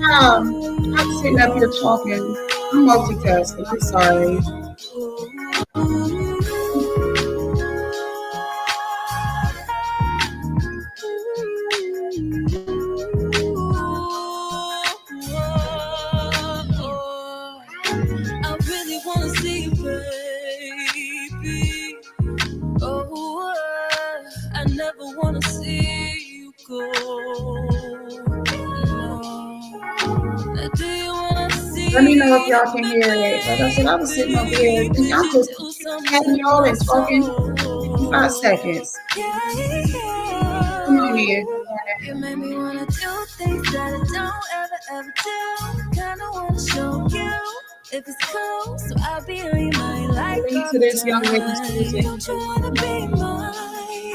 I'm sitting up here talking. I'm multitasking. I'm sorry. I really wanna see you, baby. Oh, I never wanna see you go. No. Do you wanna Let me know if see y'all can me, hear it. Like I said, I was sitting up here baby? and I'm just Do chatting something to y'all my and talking in 5 soul. seconds. Yeah, Come on yeah. in. Good morning. You made me wanna do things that I don't ever do. Kinda wanna show you if it's cool, so I'll be on your mind like Listen all to the this young lady's time. music. Don't you wanna be mine?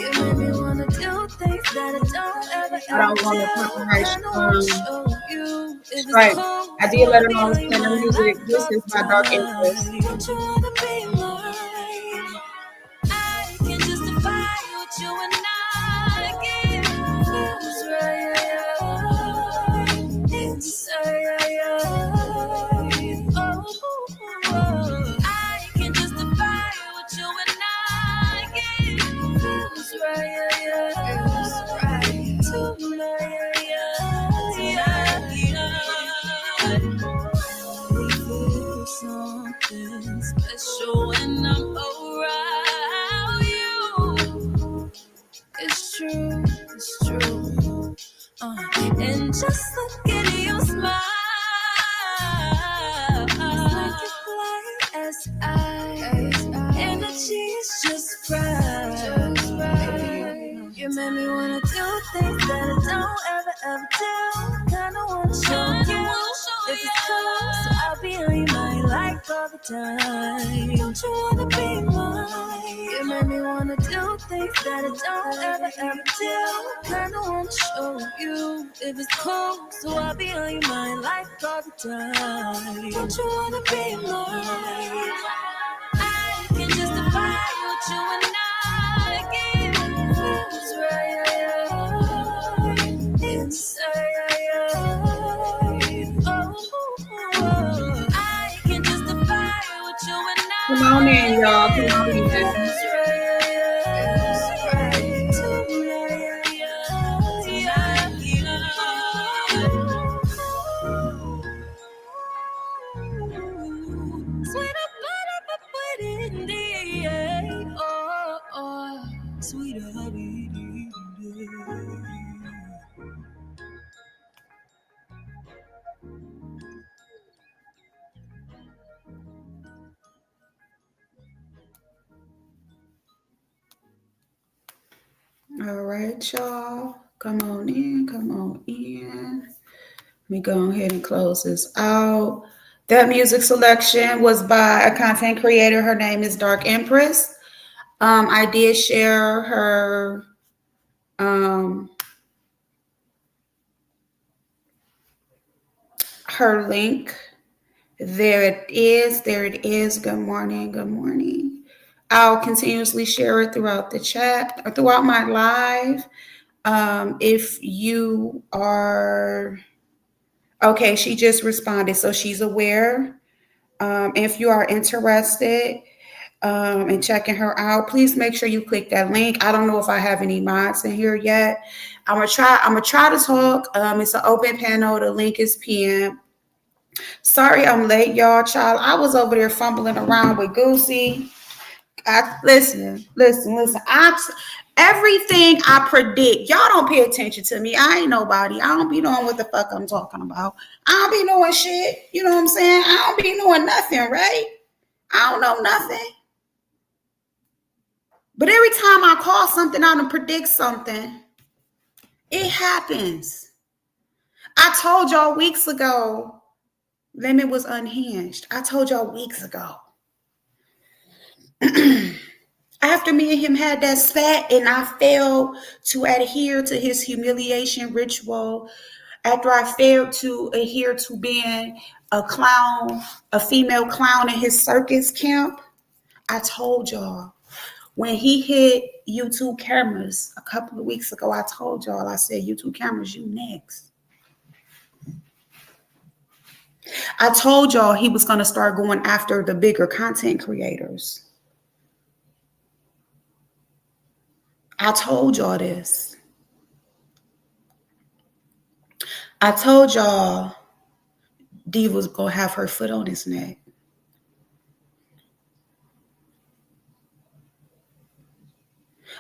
You made me wanna do things that I don't ever I don't want to do. copyright Kinda wanna show you if it's strike. cool, I so did let I'll her be know I was on your playing the mind music. like This all is the by Dark Empress. time. Don't you wanna be mine? I can justify what you and I give. Feels right inside. Oh, I can justify what you and I give. Feels right tonight. Something special when I'm around you. It's true. And just look at you smile. It's like you fly as I. Energy is just right. You made me wanna do things that I don't ever do. Kinda wanna show you if it's cool, so I'll be on your mind like all the time. Don't you wanna be mine? You made me wanna do things that I don't ever do. Kinda wanna show you if it's cool, so I'll be on your mind like all the time. Don't you wanna be mine? I can justify what you and I give. Feels right inside. Oh, I can justify what you and Come on in, I y'all. Come on give. in. Feels right tonight. Sweeter butter, but put it in the air. Oh, sweeter honey. All right, y'all. Come on in. Come on in. Let me go ahead and close this out. That music selection was by a content creator. Her name is Dark Empress. I did share um, her link. There it is. There it is. Good morning. Good morning. I'll continuously share it throughout the chat or throughout my live. If you are okay, she just responded, so she's aware. If you are interested in checking her out, please make sure you click that link. I don't know if I have any mods in here yet. I'm gonna try to talk. It's an open panel. The link is pinned. Sorry I'm late, y'all. Child, I was over there fumbling around with Goosey. Listen. Everything I predict, y'all don't pay attention to me. I ain't nobody. I don't be knowing what the fuck I'm talking about. I don't be knowing shit. You know what I'm saying? I don't be knowing nothing, right? I don't know nothing. But every time I call something out and predict something, it happens. I told y'all weeks ago, Lemon was unhinged. I told y'all weeks ago. After me and him had that spat and I failed to adhere to his humiliation ritual, after I failed to adhere to being a clown, a female clown in his circus camp, I told y'all. When he hit YouTube cameras a couple of weeks ago, I told y'all, I said, YouTube cameras, you next. I told y'all he was going to start going after the bigger content creators. I told y'all this. I told y'all D was going to have her foot on his neck.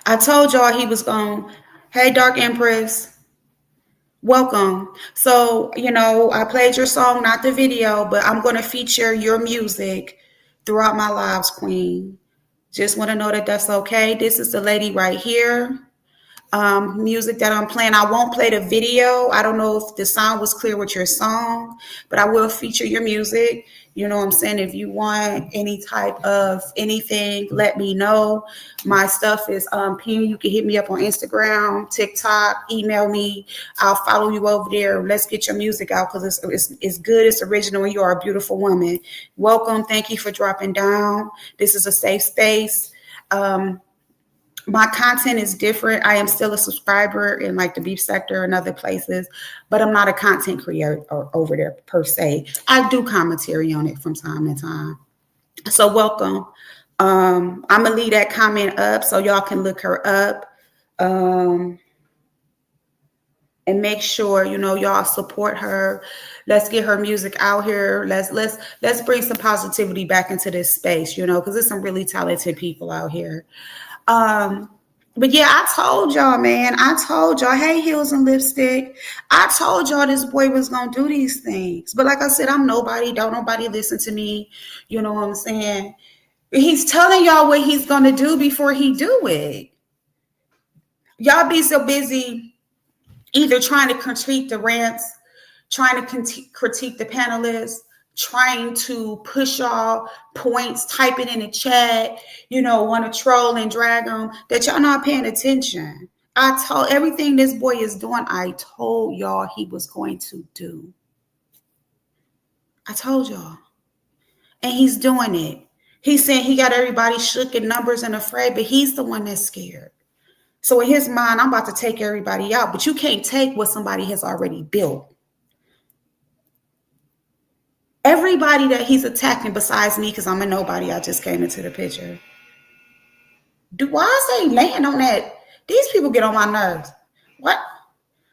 I told y'all he was going, hey, Dark Empress, welcome. So, I played your song, not the video, but I'm going to feature your music throughout my lives, Queen. Just want to know that that's okay. This is the lady right here. Music that I'm playing. I won't play the video. I don't know if the sound was clear with your song, but I will feature your music. You know what I'm saying? If you want any type of anything, let me know. My stuff is pinned. You can hit me up on Instagram, TikTok, email me. I'll follow you over there. Let's get your music out because it's good. It's original. And you are a beautiful woman. Welcome. Thank you for dropping down. This is a safe space. My content is different. I am still a subscriber in like the beef sector and other places, but I'm not a content creator over there per se. I do commentary on it from time to time. So welcome. I'm gonna leave that comment up so y'all can look her up. And make sure y'all support her. Let's get her music out here. Let's bring some positivity back into this space, because there's some really talented people out here. But yeah, I told y'all, man. I told y'all, hey, heels and lipstick. I told y'all this boy was gonna do these things. But like I said, I'm nobody. Don't nobody listen to me. You know what I'm saying? He's telling y'all what he's gonna do before he do it. Y'all be so busy either trying to critique the rants, trying to critique the panelists, trying to push y'all points, type it in the chat, want to troll and drag them, that y'all not paying attention. I told everything this boy is doing, I told y'all he was going to do. I told y'all. And he's doing it. He's saying he got everybody shook in numbers and afraid, but he's the one that's scared. So in his mind, I'm about to take everybody out, but you can't take what somebody has already built. Everybody that he's attacking besides me, because I'm a nobody, I just came into the picture. Why is they laying on that? These people get on my nerves. What?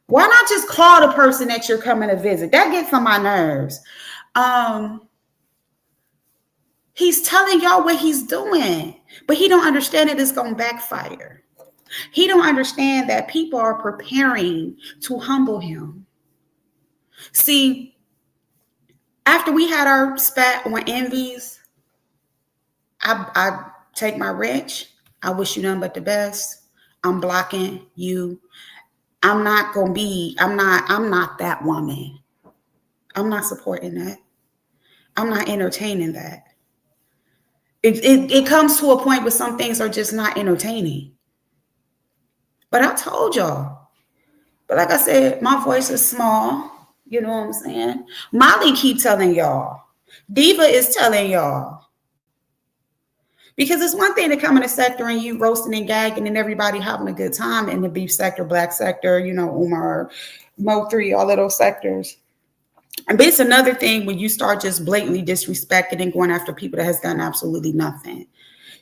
Why not just call the person that you're coming to visit? That gets on my nerves. He's telling y'all what he's doing, but he don't understand that it's going to backfire. He don't understand that people are preparing to humble him. See, after we had our spat on envies, I take my wrench. I wish you nothing but the best. I'm blocking you. I'm not that woman. I'm not supporting that. I'm not entertaining that. It comes to a point where some things are just not entertaining. But I told y'all. But like I said, my voice is small. You know what I'm saying? Molly keep telling y'all. Diva is telling y'all. Because it's one thing to come in a sector and you roasting and gagging and everybody having a good time in the beef sector, black sector, Umar, Mo3, all of those sectors. But it's another thing when you start just blatantly disrespecting and going after people that has done absolutely nothing.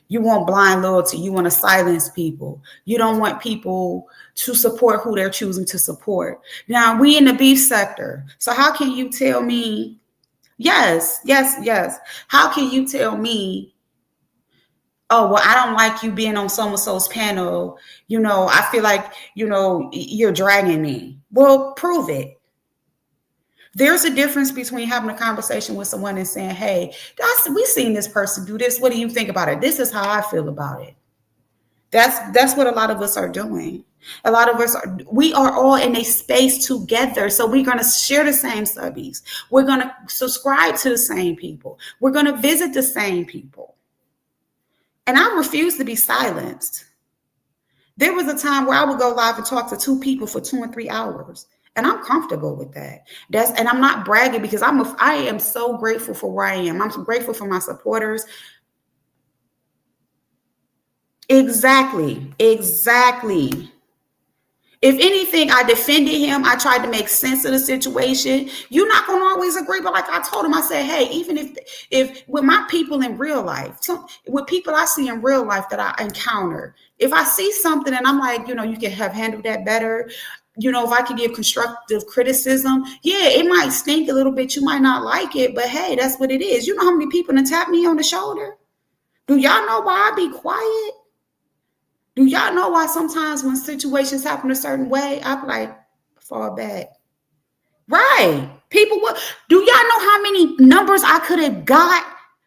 You want blind loyalty. You want to silence people. You don't want people to support who they're choosing to support. Now, we in the beef sector. So how can you tell me, yes. How can you tell me, oh, well, I don't like you being on so-and-so's panel. I feel like, you're dragging me. Well, prove it. There's a difference between having a conversation with someone and saying, hey, we've seen this person do this. What do you think about it? This is how I feel about it. That's what a lot of us are doing. A lot of us we are all in a space together. So we're going to share the same subbies. We're going to subscribe to the same people. We're going to visit the same people. And I refuse to be silenced. There was a time where I would go live and talk to 2 people for 2 and 3 hours. And I'm comfortable with that. And I'm not bragging because I am so grateful for where I am. I'm so grateful for my supporters. Exactly. If anything, I defended him. I tried to make sense of the situation. You're not going to always agree, but like I told him, I said, hey, even if with my people in real life, with people I see in real life that I encounter, if I see something and I'm like, you can have handled that better. If I could give constructive criticism, yeah, it might stink a little bit. You might not like it, but hey, that's what it is. You know how many people done tap me on the shoulder? Do y'all know why I be quiet? Do y'all know why sometimes when situations happen a certain way, I'm like, fall back? Right. People, what do y'all know how many numbers I could have got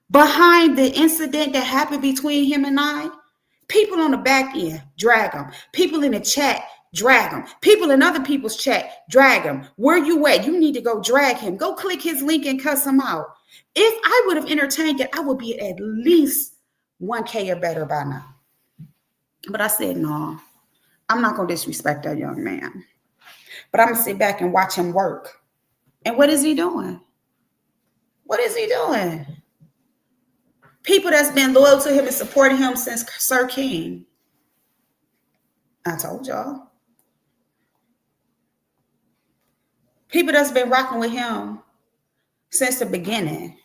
behind the incident that happened between him and I? People on the back end, drag them. People in the chat, drag them. People in other people's chat, drag them. Where you at? You need to go drag him. Go click his link and cuss him out. If I would have entertained it, I would be at least 1K or better by now. But I said, no, I'm not going to disrespect that young man. But I'm going to sit back and watch him work. And what is he doing? What is he doing? People that's been loyal to him and supporting him since Sir King. I told y'all. People that's been rocking with him since the beginning.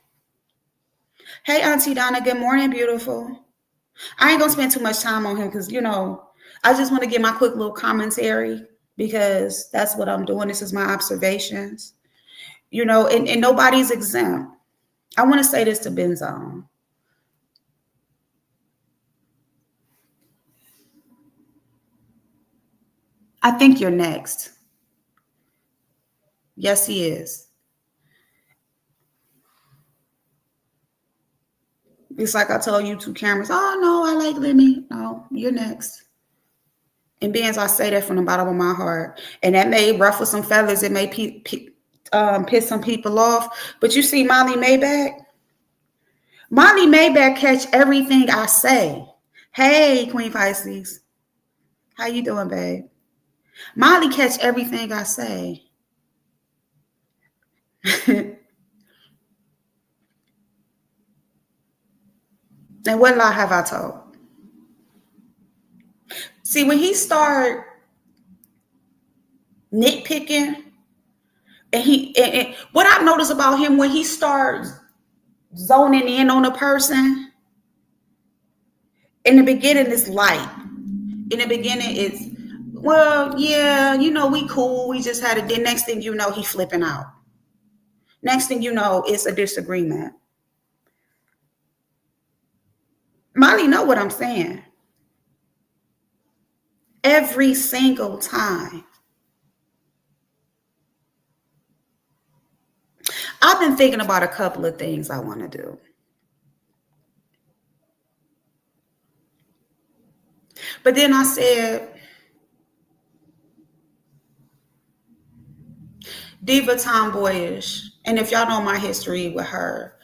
Hey, Auntie Donna, good morning, beautiful. I ain't going to spend too much time on him because, I just want to give my quick little commentary because that's what I'm doing. This is my observations. And nobody's exempt. I want to say this to Benzone. I think you're next. Yes, he is. It's like I told you two cameras, oh, no, I like Lemmy. No, you're next. And Benz, I say that from the bottom of my heart. And that may ruffle some feathers. It may piss some people off. But you see Molly Maybach? Molly Maybach catch everything I say. Hey, Queen Pisces. How you doing, babe? Molly catch everything I say. And what lie have I told? See, when he start nitpicking, and what I notice about him when he starts zoning in on a person, in the beginning it's light. In the beginning it's, well, yeah, we cool. We just had a then next thing you know, he flipping out. Next thing you know, it's a disagreement. Molly know what I'm saying. Every single time. I've been thinking about a couple of things I want to do. But then I said, Diva tomboyish. And if y'all know my history with her,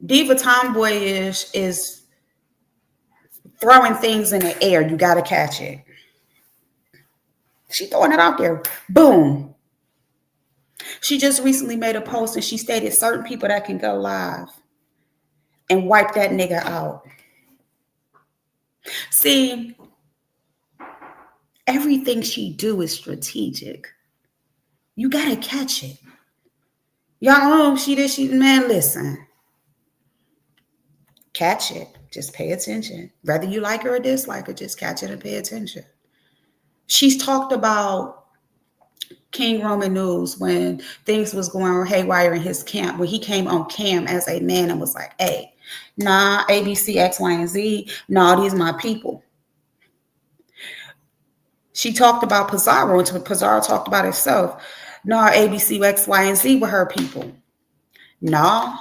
Diva tomboyish is throwing things in the air. You got to catch it. She throwing it out there. Boom. She just recently made a post and she stated certain people that can go live and wipe that nigga out. See, everything she do is strategic. You got to catch it. Y'all, man, listen. Catch it. Just pay attention. Whether you like her or dislike her, just catch it and pay attention. She's talked about King Roman News when things was going haywire in his camp, when he came on cam as a man and was like, hey, nah, ABC, X, Y, and Z. Nah, these my people. She talked about Pizarro until Pizarro talked about himself. Nah, ABC, X, Y, and Z were her people. Nah.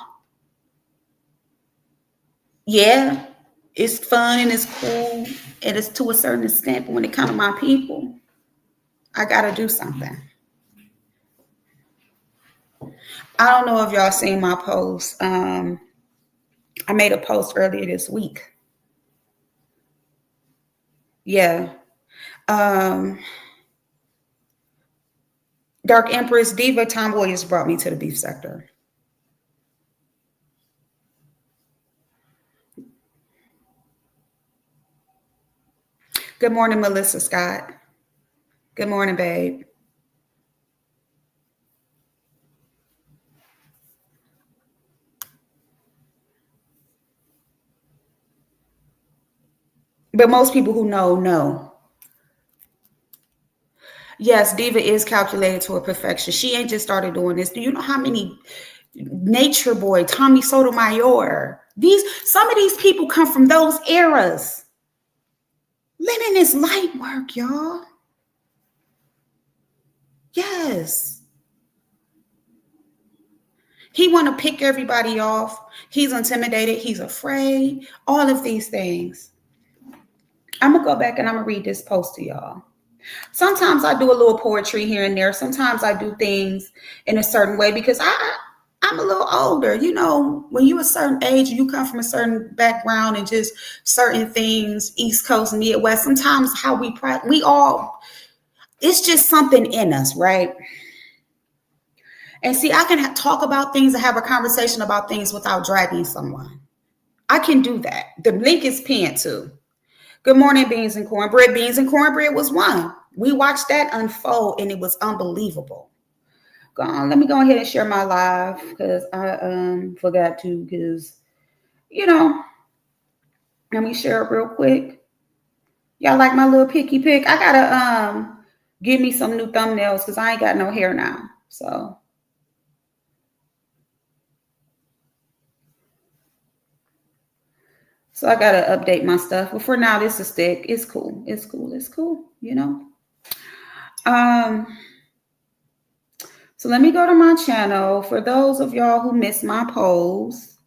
Yeah, it's fun and it's cool and it's to a certain extent, but when it comes to my people, I got to do something. I don't know if y'all seen my post. I made a post earlier this week. Yeah. Dark Empress Diva Tomboy has brought me to the beef sector. Good morning, Melissa Scott. Good morning, babe. But most people who know. Yes, Diva is calculated to a perfection. She ain't just started doing this. Do you know how many Nature Boy, Tommy Sotomayor, some of these people come from those eras. Lemon is light work, y'all. Yes. He want to pick everybody off. He's intimidated. He's afraid. All of these things. I'm going to go back and I'm going to read this post to y'all. Sometimes I do a little poetry here and there. Sometimes I do things in a certain way because I'm a little older. You know, when you're a certain age, you come from a certain background and just certain things, East Coast, Midwest. Sometimes how we all, it's just something in us, right? And see, I can talk about things and have a conversation about things without dragging someone. I can do that. The link is pinned too. Good morning, Beans and Cornbread. Beans and Cornbread was one. We watched that unfold and it was unbelievable. Go on, let me go ahead and share my live because I forgot to because, you know, let me share it real quick. Y'all like my little picky pick? I gotta give me some new thumbnails because I ain't got no hair now. So I gotta update my stuff. But for now, this is thick. It's cool. It's cool. It's cool. You know. So let me go to my channel. For those of y'all who missed my polls,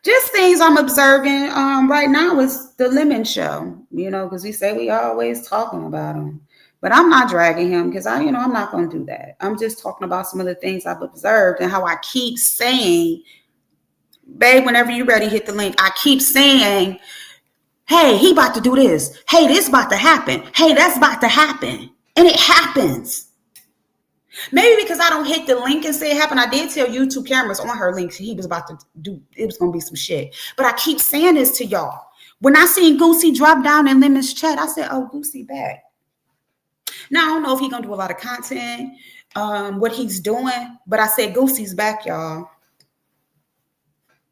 just things I'm observing right now is the Lemon Show. You know, because we say we always talking about him, but I'm not dragging him because I'm not going to do that. I'm just talking about some of the things I've observed and how I keep saying, babe, whenever you're ready, hit the link. I keep saying, hey, he about to do this. Hey, this about to happen. Hey, that's about to happen. And it happens. Maybe because I don't hit the link and say it happened. I did tell YouTube cameras on her link he was about to do, it was going to be some shit. But I keep saying this to y'all. When I seen Goosey drop down in Lemon's chat, I said, oh, Goosey back. Now, I don't know if he's going to do a lot of content, what he's doing. But I said, Goosey's back, y'all.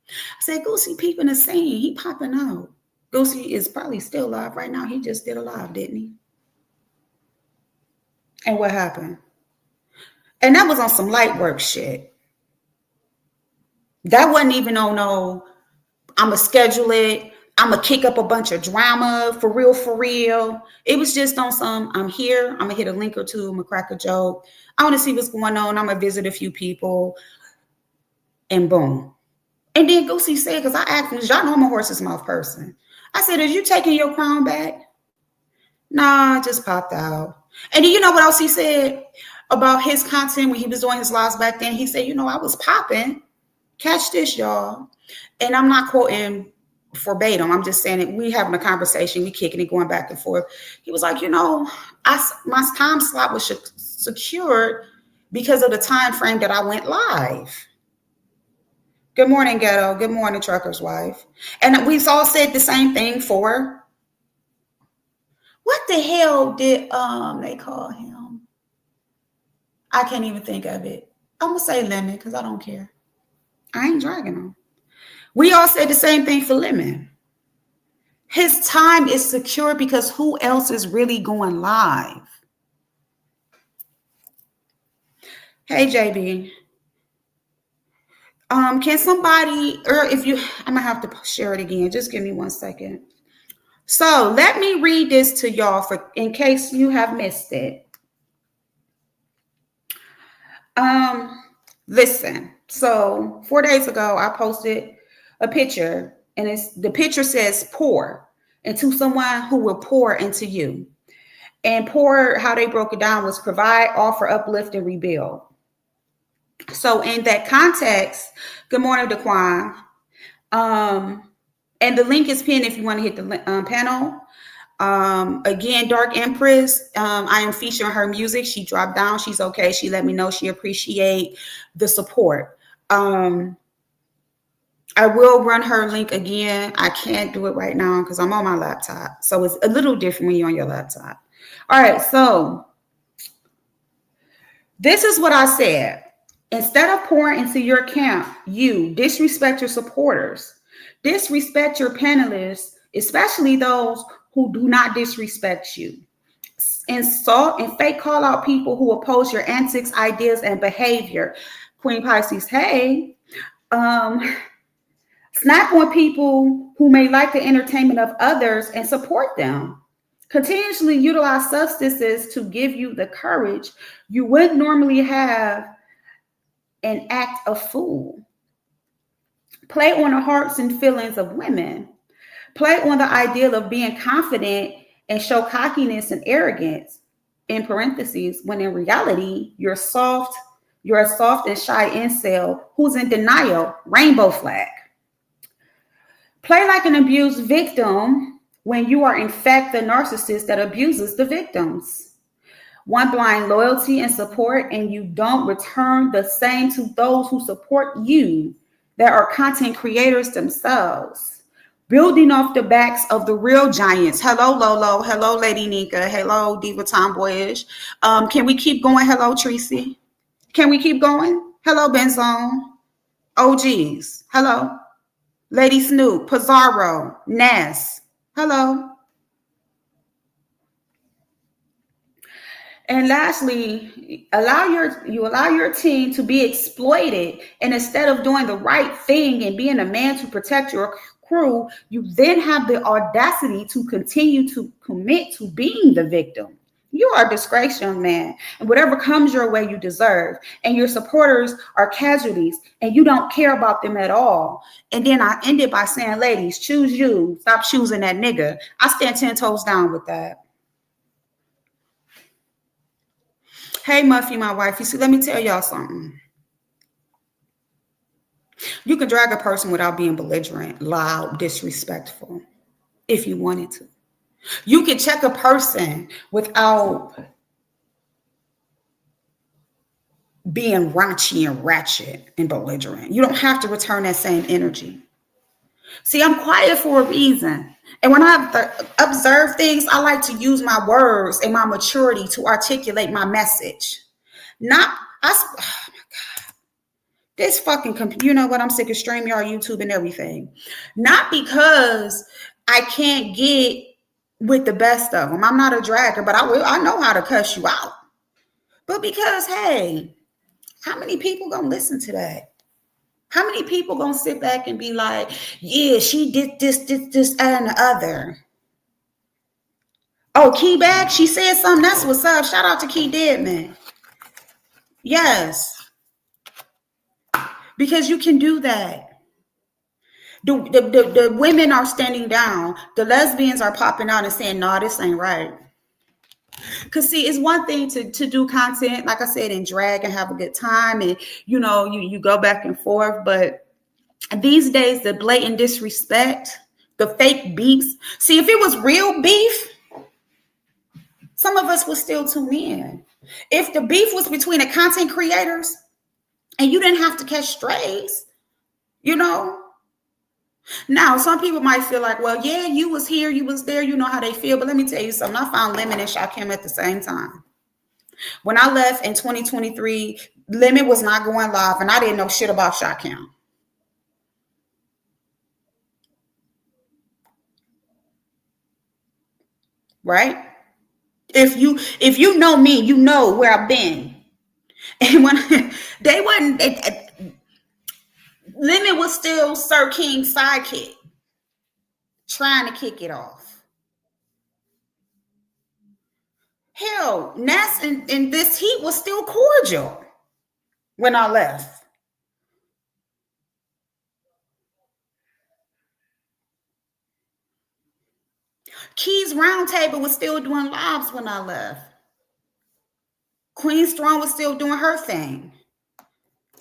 I said, Goosey peeping the scene. He popping out. Goosey is probably still live right now. He just did a live, didn't he? And what happened? And that was on some light work shit. That wasn't even on no, I'm going to schedule it. I'm going to kick up a bunch of drama for real, for real. It was just on some, I'm here. I'm going to hit a link or two. I'm going to crack a joke. I want to see what's going on. I'm going to visit a few people. And boom. And then Goosey said, because I asked him, y'all know I'm a horse's mouth person. I said, is you taking your crown back? Nah, I just popped out. And do you know what else he said about his content when he was doing his lives back then? He said, I was popping. Catch this, y'all. And I'm not quoting verbatim. I'm just saying it. We having a conversation. We kicking it, going back and forth. He was like, my time slot was secured because of the time frame that I went live. Good morning, Ghetto. Good morning, Trucker's Wife. And we've all said the same thing for, what the hell did they call him? I can't even think of it. I'm going to say Lemon because I don't care. I ain't dragging him. We all said the same thing for Lemon. His time is secure because who else is really going live? Hey, JB. Can somebody, or if you, I'm going to have to share it again. Just give me 1 second. So let me read this to y'all in case you have missed it. Listen. So 4 days ago, I posted a picture, and the picture says "pour" into someone who will pour into you. And pour, how they broke it down was provide, offer, uplift, and rebuild. So in that context, good morning, Daquan. And the link is pinned if you want to hit the panel. Again, Dark Empress, I am featuring her music. She dropped down. She's okay. She let me know she appreciate the support. I will run her link again. I can't do it right now because I'm on my laptop. So it's a little different when you're on your laptop. All right, so this is what I said. Instead of pouring into your camp, you disrespect your supporters, disrespect your panelists, especially those who do not disrespect you. Insult and fake call out people who oppose your antics, ideas, and behavior. Queen Pisces, hey. Um, Snap on people who may like the entertainment of others and support them. Continuously utilize substances to give you the courage you wouldn't normally have and act a fool. Play on the hearts and feelings of women. Play on the ideal of being confident and show cockiness and arrogance, in parentheses, when in reality, you're a soft and shy incel who's in denial, rainbow flag. Play like an abused victim when you are in fact the narcissist that abuses the victims. Want blind loyalty and support, and you don't return the same to those who support you, that are content creators themselves. Building off the backs of the real giants. Hello, Lolo. Hello, Lady Nika. Hello, Diva Tomboyish. Can we keep going? Hello, Tracy. Can we keep going? Hello, Benzone. OGs. Hello. Lady Snoop, Pizarro, Ness. Hello. And lastly, allow your team to be exploited, and instead of doing the right thing and being a man to protect your crew, you then have the audacity to continue to commit to being the victim. You are a disgrace, young man, and whatever comes your way, you deserve. And your supporters are casualties, and you don't care about them at all. And then I ended by saying, ladies, choose you. Stop choosing that nigga. I stand 10 toes down with that. Hey, Muffy, my wife. You see, let me tell y'all something. You can drag a person without being belligerent, loud, disrespectful, if you wanted to. You can check a person without being raunchy and ratchet and belligerent. You don't have to return that same energy. See, I'm quiet for a reason. And when I observe things, I like to use my words and my maturity to articulate my message. Not, oh my God, this fucking computer, you know what? I'm sick of StreamYard, YouTube, and everything. Not because I can't get with the best of them. I'm not a dragger, but I know how to cuss you out. But because, hey, how many people gonna listen to that? How many people gonna sit back and be like, yeah, she did this, and the other? Oh, Key Bag, she said something. That's what's up. Shout out to Key Deadman. Yes. Because you can do that. The women are standing down. The lesbians are popping out and saying, no, this ain't right. Because see, it's one thing to do content, like I said, and drag and have a good time, and you go back and forth. But these days, the blatant disrespect, the fake beefs. See, if it was real beef, some of us would still tune in. If the beef was between the content creators and you didn't have to catch strays, Now, some people might feel like, well, yeah, you was here, you was there, you know how they feel. But let me tell you something. I found Lemon and Shakim at the same time. When I left in 2023, Lemon was not going live, and I didn't know shit about Shakim. Right? If you know me, you know where I've been. And when they wasn't, Lemon was still Sir King's sidekick, trying to kick it off. Hell, Ness and this heat was still cordial when I left. Key's Roundtable was still doing lives when I left. Queen Strong was still doing her thing.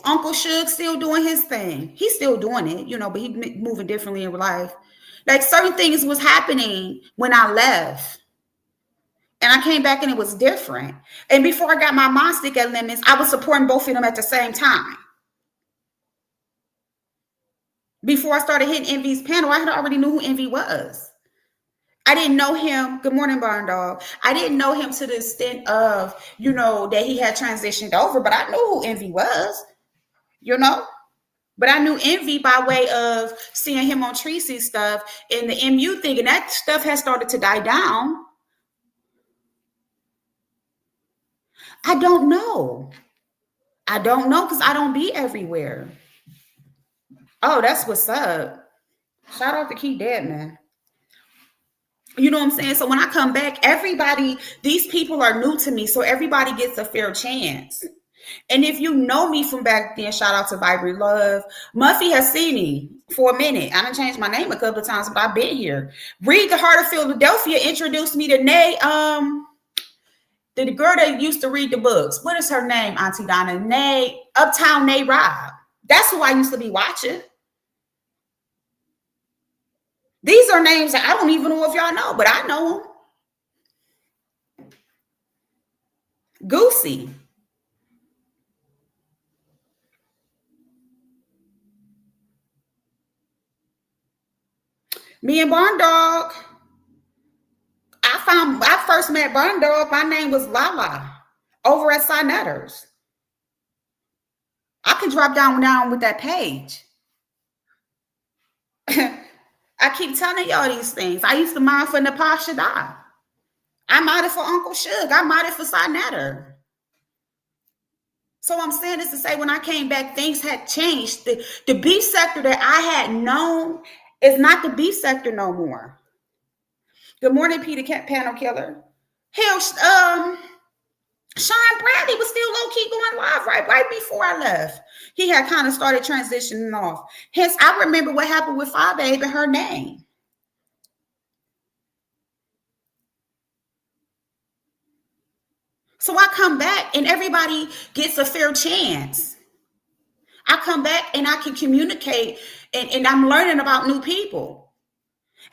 Uncle Suge still doing his thing. He's still doing it, but he's moving differently in life. Like certain things was happening when I left. And I came back and it was different. And before I got my mind stick at Lemons, I was supporting both of them at the same time. Before I started hitting Envy's panel, I had already knew who Envy was. I didn't know him. Good morning, Barn Dog. I didn't know him to the extent of, that he had transitioned over, but I knew who Envy was, you know? But I knew Envy by way of seeing him on Tracy's stuff and the MU thing, and that stuff has started to die down. I don't know. I don't know because I don't be everywhere. Oh, that's what's up. Shout out to Key Deadman. You know what I'm saying? So when I come back, these people are new to me. So everybody gets a fair chance. And if you know me from back then, shout out to Vibrant Love. Muffy has seen me for a minute. I done changed my name a couple of times, but I've been here. Read the Heart of Philadelphia introduced me to Nay. The girl that used to read the books. What is her name, Auntie Donna? Nay, Uptown Nay Rob. That's who I used to be watching. These are names that I don't even know if y'all know, but I know them. Goosey. Me and Barn Dog. I first met Barn Dog. My name was Lala over at Sinetters. I could drop down with that page. I keep telling y'all these things. I used to mod for Napasha Da. I modded for Uncle Suge. I modded for Sinetter. So I'm saying this to say when I came back, things had changed. The beef sector that I had known is not the beef sector no more. Good morning, Peter Panel Killer. Hell, Sean Bradley was still low-key going live right before I left. He had kind of started transitioning off. Hence, I remember what happened with Five Babe and her name. So I come back and everybody gets a fair chance. I come back and I can communicate and I'm learning about new people.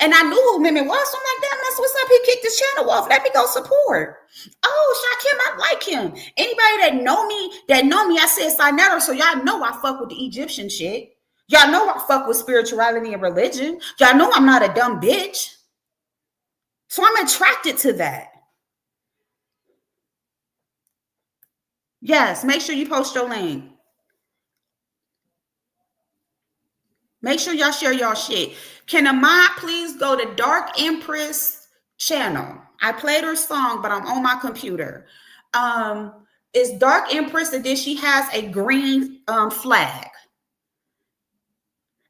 And I knew who Mimi was. So I'm like, damn, that's what's up. He kicked his channel off. Let me go support. Oh, Shakim, I like him. Anybody that know me, I said Sinetter, so y'all know I fuck with the Egyptian shit. Y'all know I fuck with spirituality and religion. Y'all know I'm not a dumb bitch. So I'm attracted to that. Yes, make sure you post your link. Make sure y'all share y'all shit. Can a mod please go to Dark Empress channel? I played her song, but I'm on my computer. It's Dark Empress, and then she has a green flag.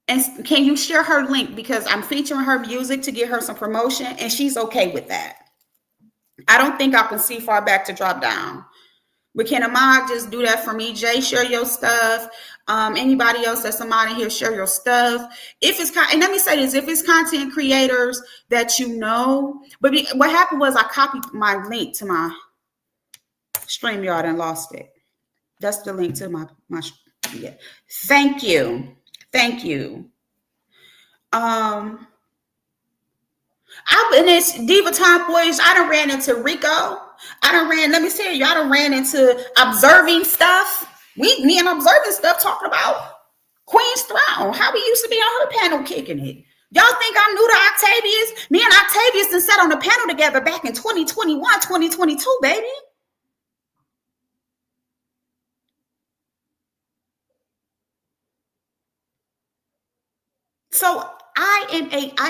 And can you share her link? Because I'm featuring her music to get her some promotion, and she's okay with that. I don't think I can see far back to drop down. But can a mod just do that for me? Jay, share your stuff. Anybody else that's a mod in here, share your stuff. If it's and let me say this, if it's content creators that you know, but what happened was I copied my link to my StreamYard and lost it. That's the link to my yeah. Thank you. And it's Diva Tomboys. I done ran into Rico. Let me tell you, I done ran into observing stuff. Me and observing stuff talking about Queen's Throne. How we used to be on her panel kicking it. Y'all think I'm new to Octavius? Me and Octavius done sat on the panel together back in 2021, 2022, baby. So I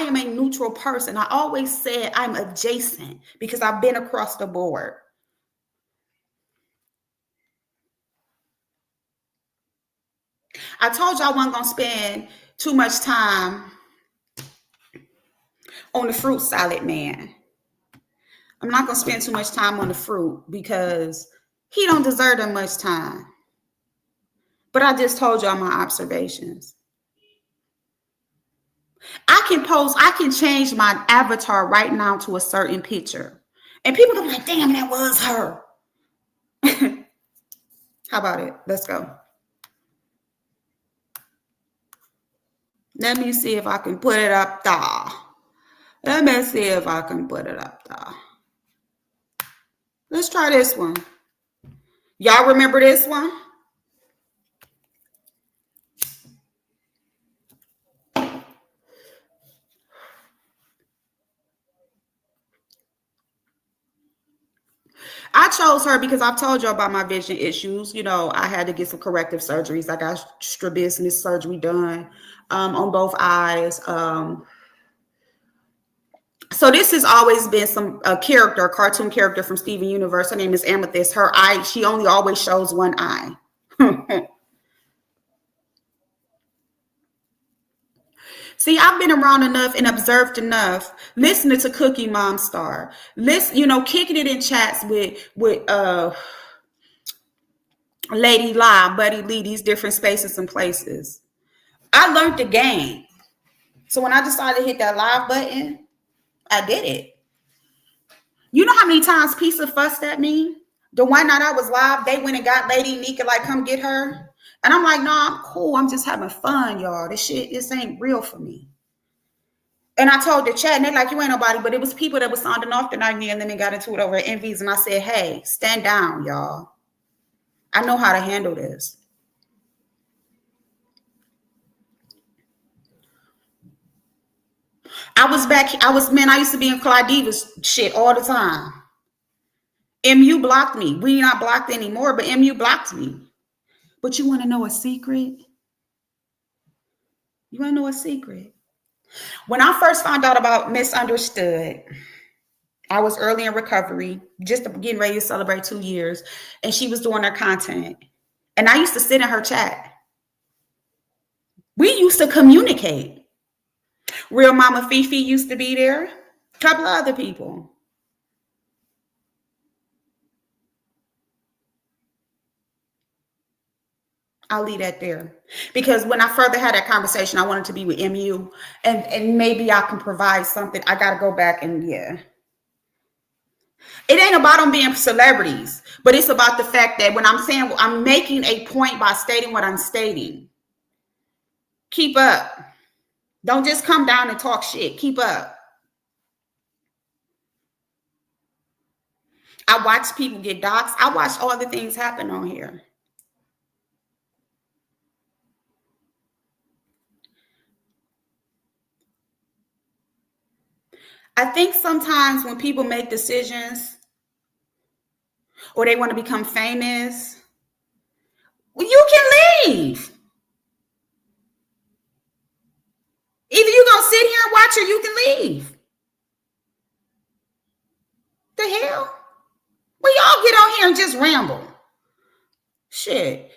am a neutral person. I always said I'm adjacent because I've been across the board. I told you I wasn't going to spend too much time on the fruit salad man. I'm not going to spend too much time on the fruit because he don't deserve that much time. But I just told y'all my observations. I can change my avatar right now to a certain picture. And people gonna be like, damn, that was her. How about it? Let's go. Let me see if I can put it up there. Let me see if I can put it up there. Let's try this one. Y'all remember this one? I chose her because I've told you about my vision issues. I had to get some corrective surgeries. I got strabismus surgery done on both eyes. So this has always been a character, a cartoon character from Steven Universe. Her name is Amethyst. Her eye, she only always shows one eye. See, I've been around enough and observed enough, listening to Cookie Mom Star, kicking it in chats with Lady La, Buddy Lee, these different spaces and places. I learned the game. So when I decided to hit that live button, I did it. You know how many times Pizza fussed at me? The one night I was live, they went and got Lady Nika, like, come get her. And I'm like, no, I'm cool. I'm just having fun, y'all. This ain't real for me. And I told the chat, and they're like, you ain't nobody, but it was people that was sounding off the night, and then they got into it over envies. And I said, hey, stand down, y'all. I know how to handle this. I used to be in Clyde Divas shit all the time. MU blocked me. We not blocked anymore, but MU blocked me. But you want to know a secret? You want to know a secret? When I first found out about Misunderstood, I was early in recovery, just getting ready to celebrate 2 years, and she was doing her content. And I used to sit in her chat. We used to communicate. Real Mama Fifi used to be there. A couple of other people. I'll leave that there. Because when I further had that conversation, I wanted to be with MU. And maybe I can provide something. I got to go back and, yeah. It ain't about them being celebrities, but it's about the fact that when I'm saying I'm making a point by stating what I'm stating. Keep up. Don't just come down and talk shit. Keep up. I watch people get doxxed. I watch all the things happen on here. I think sometimes when people make decisions or they want to become famous, well, you can leave. Either you're going to sit here and watch or you can leave. The hell? Well, y'all get on here and just ramble. Shit.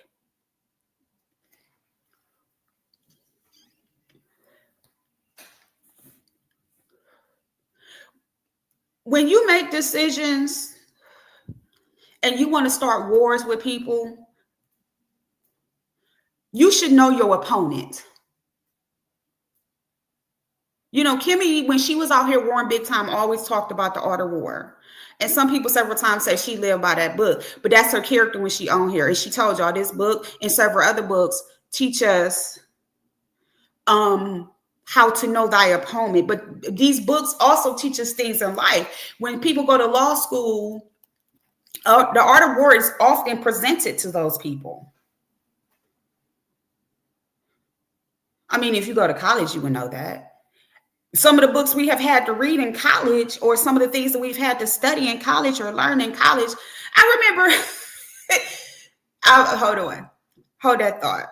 When you make decisions and you want to start wars with people, you should know your opponent. Kimmy, when she was out here warring big time, always talked about the art of war. And some people several times say she lived by that book, but that's her character when she on here. And she told y'all this book and several other books teach us how to know thy opponent. But these books also teach us things in life. When people go to law school, the art of war is often presented to those people. I mean, if you go to college, you would know that. Some of the books we have had to read in college, or some of the things that we've had to study in college or learn in college. I remember, hold that thought.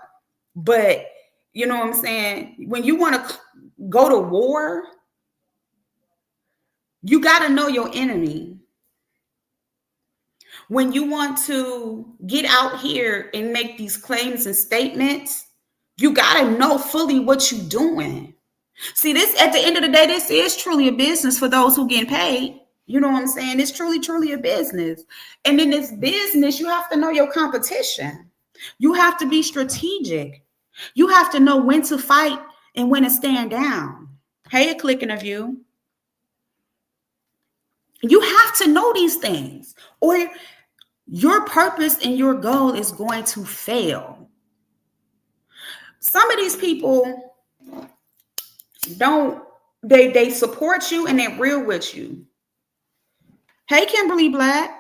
But you know what I'm saying? When you want to go to war, you got to know your enemy. When you want to get out here and make these claims and statements, you got to know fully what you're doing. See, this, at the end of the day, this is truly a business for those who get paid. You know what I'm saying? It's truly, truly a business. And in this business, you have to know your competition. You have to be strategic. You have to know when to fight and when to stand down. Hey, a clicking of you. You have to know these things, or your purpose and your goal is going to fail. Some of these people they support you and they're real with you. Hey, Kimberly Black.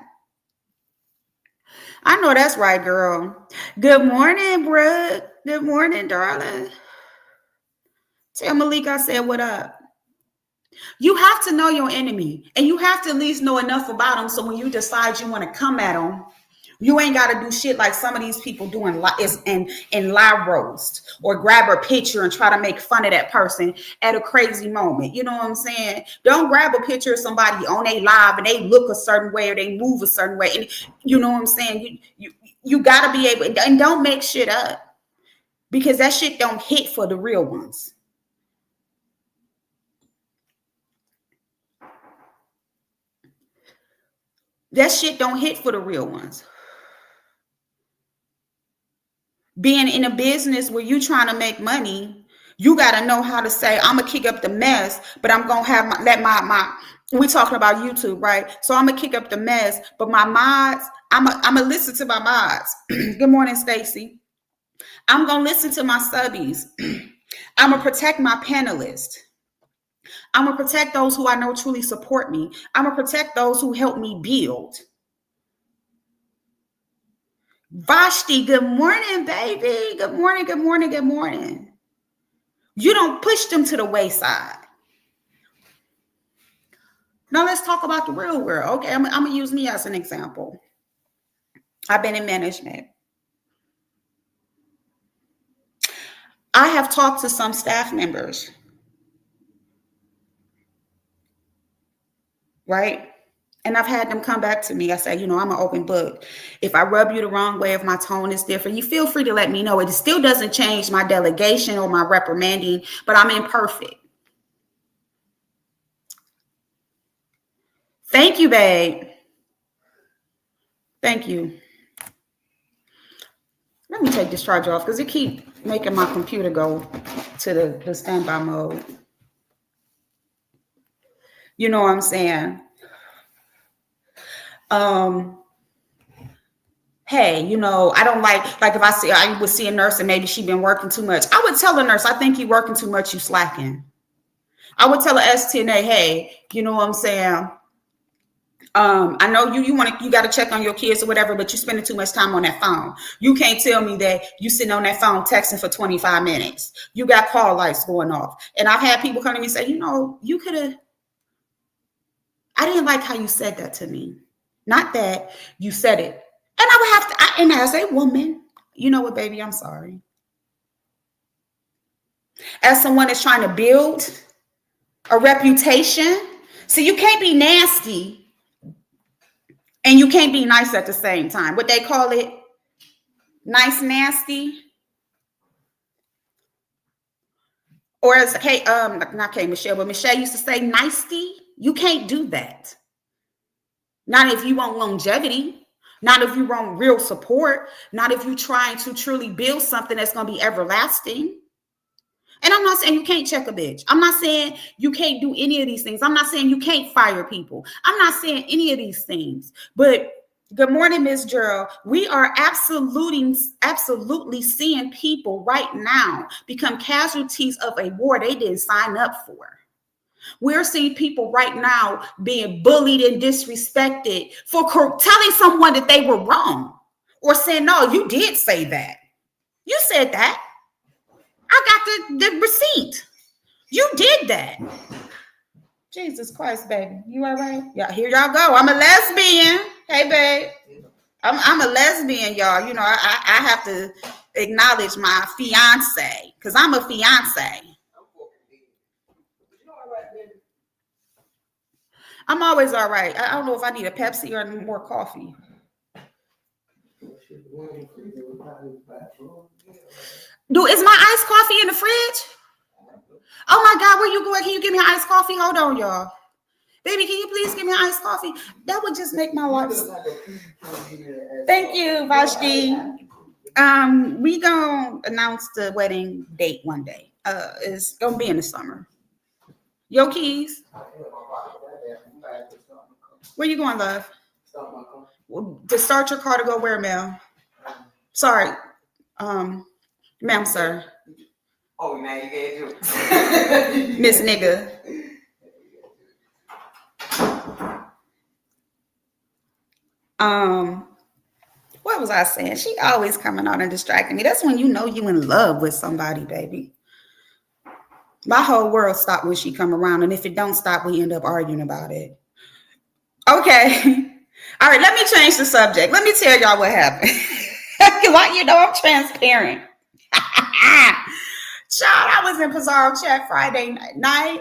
I know that's right, girl. Good morning, Brooke. Good morning, darling. Tell Malik I said what up. You have to know your enemy, and you have to at least know enough about them so when you decide you want to come at them, you ain't got to do shit like some of these people doing in live roast or grab a picture and try to make fun of that person at a crazy moment. You know what I'm saying? Don't grab a picture of somebody on a live and they look a certain way or they move a certain way. And you know what I'm saying? You got to be able, and don't make shit up because that shit don't hit for the real ones. That shit don't hit for the real ones. Being in a business where you trying to make money, you got to know how to say, I'm gonna kick up the mess, but I'm gonna have my we talking about YouTube, right? So I'm gonna kick up the mess, but my mods, I'm gonna listen to my mods. Good morning, Stacy. I'm gonna listen to my subbies. I'm gonna protect my panelists. I'm gonna protect those who I know truly support me. I'm gonna protect those who help me build. Vashti, good morning, baby. Good morning, good morning, good morning. You don't push them to the wayside. Now let's talk about the real world. Okay, I'm gonna use me as an example. I've been in management. I have talked to some staff members, right? And I've had them come back to me. I say, I'm an open book. If I rub you the wrong way, if my tone is different, you feel free to let me know. It still doesn't change my delegation or my reprimanding, but I'm imperfect. Thank you, babe. Thank you. Let me take this charger off because it keeps making my computer go to the standby mode. You know what I'm saying? Hey, I don't like if I would see a nurse and maybe she'd been working too much. I would tell a nurse, I think you working too much, you slacking. I would tell a STNA, hey, you know what I'm saying? I know you got to check on your kids or whatever, but you're spending too much time on that phone. You can't tell me that you sitting on that phone texting for 25 minutes. You got call lights going off. And I've had people come to me and say, you could have, I didn't like how you said that to me. Not that you said it. And I would have to, and as a woman, you know what, baby, I'm sorry. As someone that's trying to build a reputation, so you can't be nasty and you can't be nice at the same time. What they call it, nice nasty. Or as not Kay Michelle, but Michelle used to say, nicety. You can't do that. Not if you want longevity. Not if you want real support. Not if you're trying to truly build something that's going to be everlasting. And I'm not saying you can't check a bitch. I'm not saying you can't do any of these things. I'm not saying you can't fire people. I'm not saying any of these things. But good morning, Miss Gerald. We are absolutely seeing people right now become casualties of a war they didn't sign up for. We're seeing people right now being bullied and disrespected for telling someone that they were wrong or saying, no, you did say that. You said that. I got the receipt. You did that. Jesus Christ, baby. You all right? Yeah, here y'all go. I'm a lesbian. Hey, babe. I'm a lesbian, y'all. I have to acknowledge my fiance because I'm a fiance. I'm always all right. I don't know if I need a Pepsi or more coffee. Is my iced coffee in the fridge? Oh my God, where you going? Can you give me iced coffee? Hold on, y'all. Baby, can you please give me iced coffee? That would just make my life. Thank you, Vashti. We gonna announce the wedding date one day. It's gonna be in the summer. Your keys. Where you going, love? To start your car to go where, Mel? Sorry, ma'am, sir. Oh, now you can't do it. Miss Nigga. What was I saying? She always coming on and distracting me. That's when you know you in love with somebody, baby. My whole world stopped when she come around, and if it don't stop, we end up arguing about it. Okay. All right, let me change the subject. Let me tell y'all what happened. Because you know I'm transparent. Child, I was in Pizarro chat Friday night,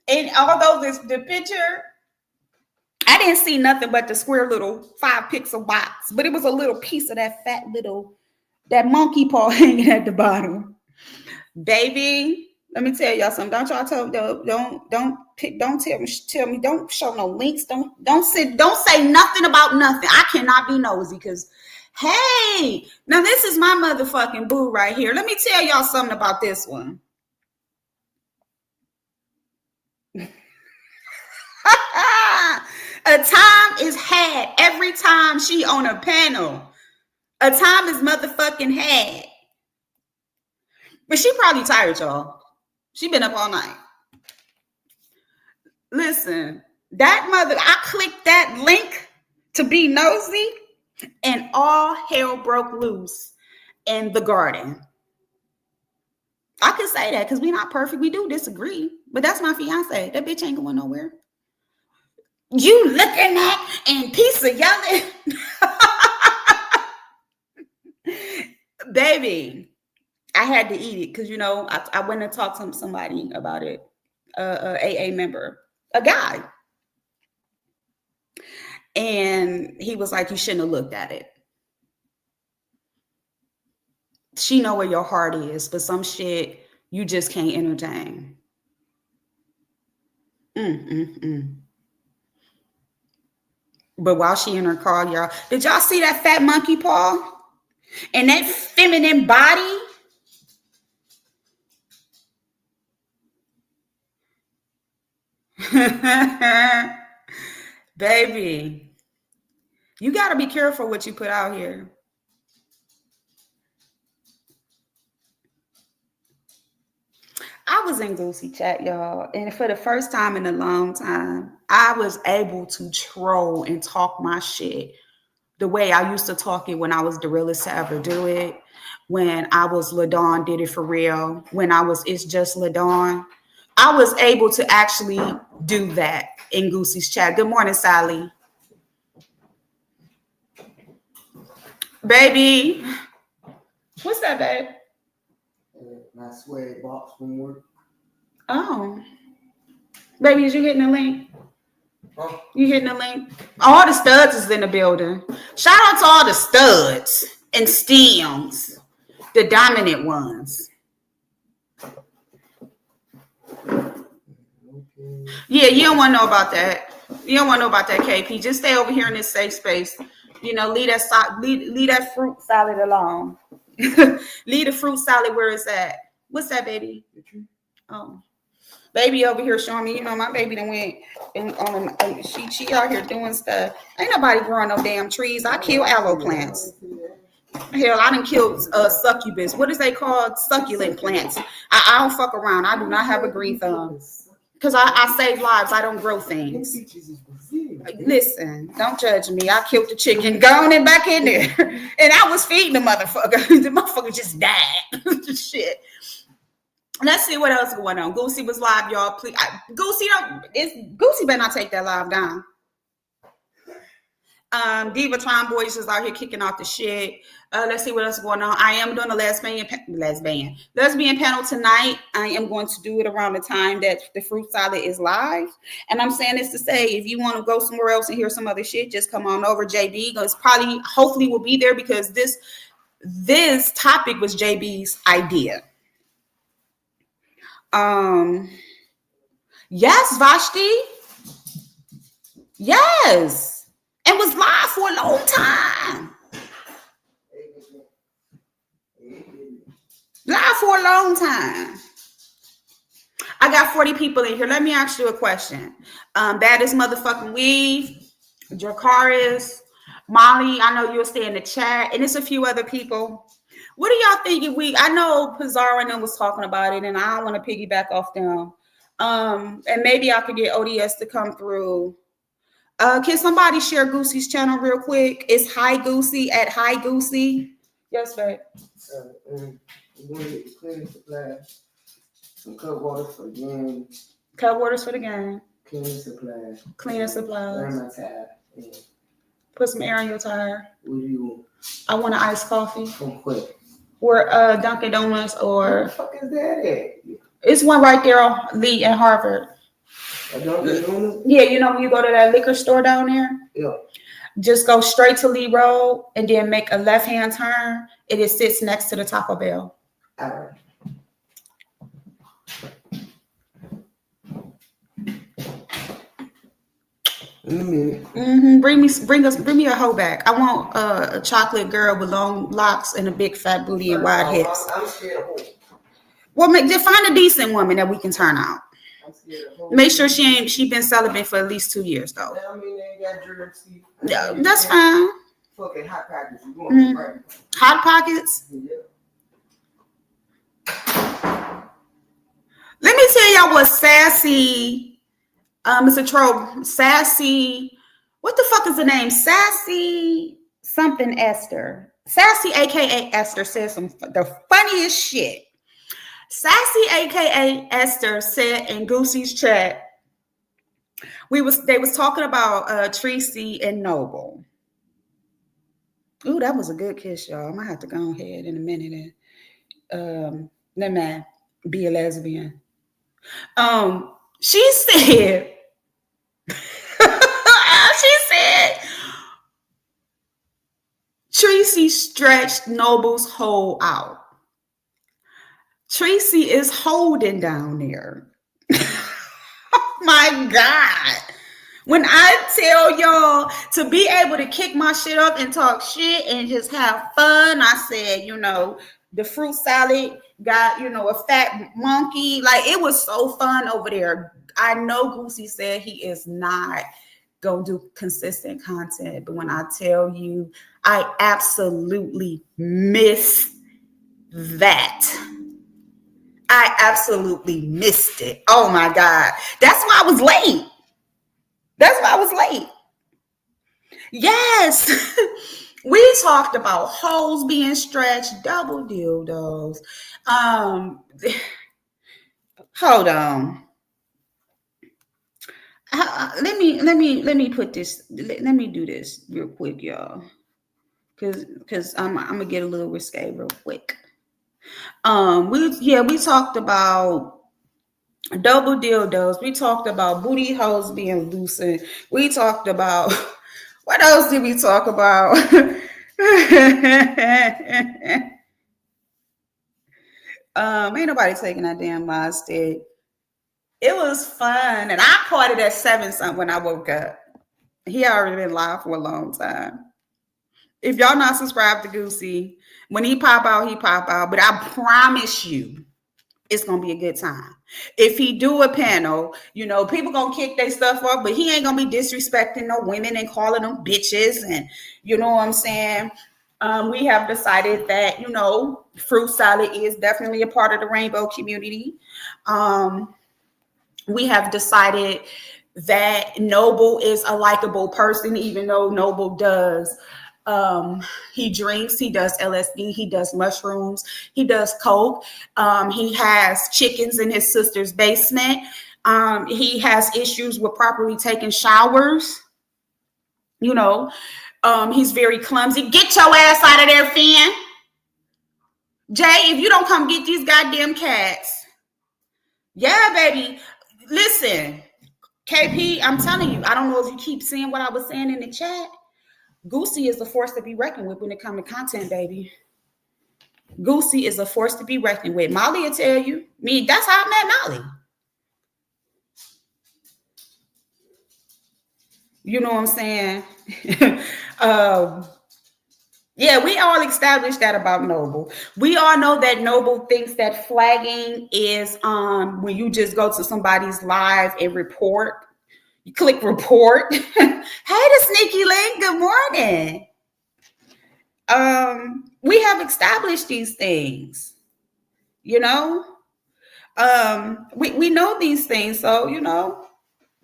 and although the picture, I didn't see nothing but the square little 5 pixel box, but it was a little piece of that fat little, that monkey paw hanging at the bottom. Baby, let me tell y'all something. Don't y'all tell me, don't show no links. Don't say nothing about nothing. I cannot be nosy because hey, now this is my motherfucking boo right here. Let me tell y'all something about this one. A time is had every time she on a panel. A time is motherfucking had. But she probably tired, y'all. She been up all night. Listen, that mother, I clicked that link to be nosy, and all hell broke loose in the garden. I could say that because we're not perfect. We do disagree. But that's my fiance. That bitch ain't going nowhere. You looking at and piece of yelling. Baby, I had to eat it because, you know, I went and talked to somebody about it, AA member, a guy. And he was like, you shouldn't have looked at it. She know where your heart is, but some shit you just can't entertain. But while she in her car, y'all, did y'all see that fat monkey paw? And that feminine body? Baby, you got to be careful what you put out here. I was in Goosey chat, y'all, and for the first time in a long time, I was able to troll and talk my shit the way I used to talk it when I was the realest to ever do it, when I was LaDawn did it for real, when I was It's Just LaDawn. I was able to actually do that in Goosey's chat. Good morning, Sally. Baby. What's that, babe? My sweaty box from work. Oh. Baby, is you hitting the link? Huh? You hitting the link? All the studs is in the building. Shout out to all the studs and stems, the dominant ones. Yeah, you don't want to know about that. You don't want to know about that, KP. Just stay over here in this safe space. You know, leave that fruit salad alone. Leave the fruit salad where it's at. What's that, baby? Oh, baby over here showing me. You know, my baby done went on. She out here doing stuff. Ain't nobody growing no damn trees. I kill aloe plants. Hell, I done killed succubus. What is they called? Succulent plants. I don't fuck around. I do not have a green thumb. Because I save lives. I don't grow things. Listen, don't judge me. I killed the chicken, gone and back in there. And I was feeding the motherfucker. The motherfucker just died. Shit. Let's see what else going on. Goosey was live, y'all. Please, Goosey better not take that live down. Diva Tomboys is out here kicking off the shit. Let's see what else is going on. I am doing a lesbian panel tonight. I am going to do it around the time that the fruit salad is live. And I'm saying this to say, if you want to go somewhere else and hear some other shit, just come on over. JB goes hopefully will be there because this topic was JB's idea. Yes, Vashti. Yes. And was live for a long time. Live for a long time. I got 40 people in here. Let me ask you a question. Baddest motherfucking Weave, Dracaris, Molly, I know you'll stay in the chat, and it's a few other people. What do y'all think if I know Pizarro and them was talking about it, and I don't want to piggyback off them. And maybe I could get ODS to come through. Can somebody share Goosey's channel real quick? It's Hi Goosey at Hi Goosey. Yes, babe. I'm going to get the cleaning supplies. Some cup water for the game. Cup waters for the game. Cleaning supplies. Cleaning supplies. Burn my tire. Yeah. Put some air in your tire. What do you want? I want an iced coffee. From quick. Or Dunkin' Donuts Where or the fuck is that at? it's one right there on Lee and Harvard. A Dunkin' Donuts? Yeah, you know when you go to that liquor store down there? Yeah. Just go straight to Lee Road and then make a left-hand turn. It sits next to the Taco Bell. All right. In a minute. Bring me a hoe back. I want a chocolate girl with long locks and a big fat booty and wide hips. I'm scared of hoes. Well, just find a decent woman that we can turn out. I'm scared of hoes. Make sure she been celibate for at least 2 years though. I mean, they ain't got jersey. Yeah, that's fine. Fucking hot pockets. You going right? Hot pockets. Yeah. Let me tell y'all what sassy. Mr. Troll, Sassy, what the fuck is the name? Sassy something Esther. Sassy, aka Esther, says the funniest shit. Sassy, aka Esther, said in Goosey's chat, they was talking about Tracy and Noble. Ooh, that was a good kiss, y'all. I might have to go ahead in a minute and let me be a lesbian. She said. She said Tracy stretched Noble's hole out. Tracy is holding down there. Oh my God. When I tell y'all to be able to kick my shit up and talk shit and just have fun, I said, the fruit salad got, a fat monkey. Like, it was so fun over there. I know Goosey said he is not going to do consistent content, but when I tell you, I absolutely miss that. I absolutely missed it. Oh my God. That's why I was late. Yes. We talked about holes being stretched, double dildos. Hold on. Let me put this. Let me do this real quick, y'all. Cause I'm gonna get a little risque real quick. We talked about double dildos. We talked about booty holes being loosened. We talked about what else did we talk about? Ain't nobody taking that damn live stick. It was fun, and I caught it at 7 something when I woke up. He already been live for a long time. If y'all not subscribed to Goosey, when he pop out, he pop out. But I promise you, it's gonna be a good time. If he do a panel, people gonna kick their stuff off, but he ain't gonna be disrespecting no women and calling them bitches, and you know what I'm saying. We have decided that fruit salad is definitely a part of the rainbow community. We have decided that Noble is a likable person, even though Noble does. He drinks, he does LSD, he does mushrooms, he does coke. He has chickens in his sister's basement. He has issues with properly taking showers. He's very clumsy. Get your ass out of there, Finn. Jay, if you don't come get these goddamn cats. Yeah, baby. Listen, KP, I'm telling you, I don't know if you keep seeing what I was saying in the chat. Goosey is a force to be reckoned with when it comes to content, baby. Goosey is a force to be reckoned with. Molly will tell you. That's how I met Molly. You know what I'm saying? Yeah, we all established that about Noble. We all know that Noble thinks that flagging is when you just go to somebody's live and report. You click report. Hey, the sneaky link. Good morning. We have established these things. We know these things. So,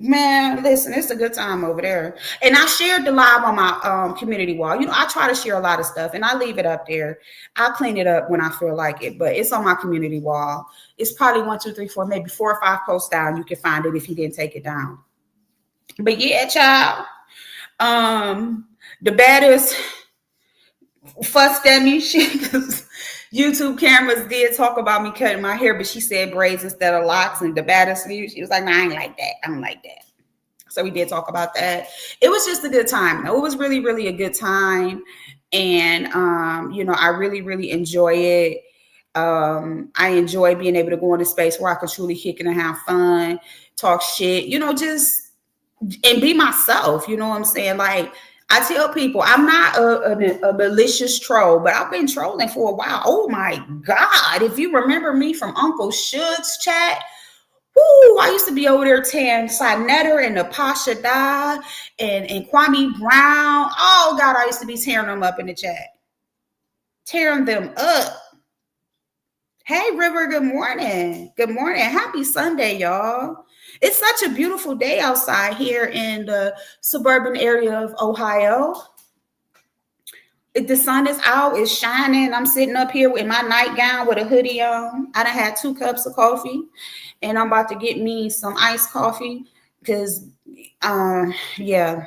Man, listen, it's a good time over there. And I shared the live on my community wall. You know, I try to share a lot of stuff and I leave it up there. I clean it up when I feel like it, but it's on my community wall. It's probably 1, 2, 3, 4, maybe 4 or 5 posts down. You can find it if you didn't take it down. But yeah, child. The baddest fussed at me. Cause YouTube cameras did talk about me cutting my hair, but she said braids instead of locks. And the baddest me, she was like, "No, I ain't like that. I don't like that." So we did talk about that. It was just a good time. It was really, really a good time. And, I really, really enjoy it. I enjoy being able to go in a space where I can truly kick it and have fun, talk shit, just and be myself. You know what I'm saying? Like, I tell people I'm not a malicious troll, but I've been trolling for a while. Oh my God. If you remember me from Uncle Suge's chat, woo, I used to be over there tearing Sinetter and Natasha Da and Kwame Brown. Oh God, I used to be tearing them up in the chat. Tearing them up. Hey River, good morning. Good morning. Happy Sunday, y'all. It's such a beautiful day outside here in the suburban area of Ohio. The sun is out, it's shining. I'm sitting up here in my nightgown with a hoodie on. I done had 2 cups of coffee, and I'm about to get me some iced coffee because, yeah.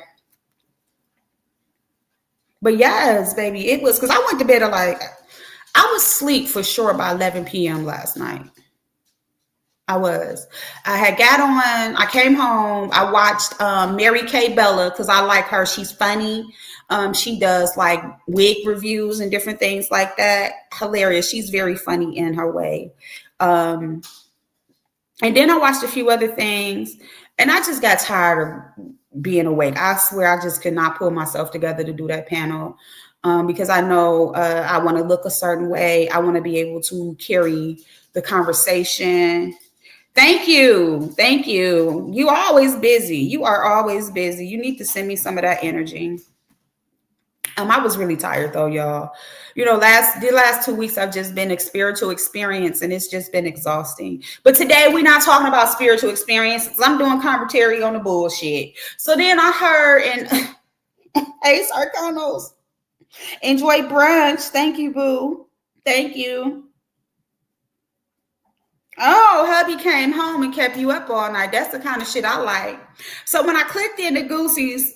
But yes, baby, it was because I went to bed at I was asleep for sure by 11 p.m. last night. I had got on, I came home, I watched Mary Kay Bella because I like her. She's funny. She does like wig reviews and different things like that. Hilarious. She's very funny in her way. And then I watched a few other things and I just got tired of being awake. I swear I just could not pull myself together to do that panel because I know I want to look a certain way. I want to be able to carry the conversation. Thank you. Thank you. You are always busy. You are always busy. You need to send me some of that energy. I was really tired though, y'all. The last 2 weeks I've just been a spiritual experience and it's just been exhausting. But today we're not talking about spiritual experiences. I'm doing commentary on the bullshit. So then I heard and hey, Sarkonos, enjoy brunch. Thank you, boo. Thank you. Oh, hubby came home and kept you up all night. That's the kind of shit I like. So when I clicked into Goosey's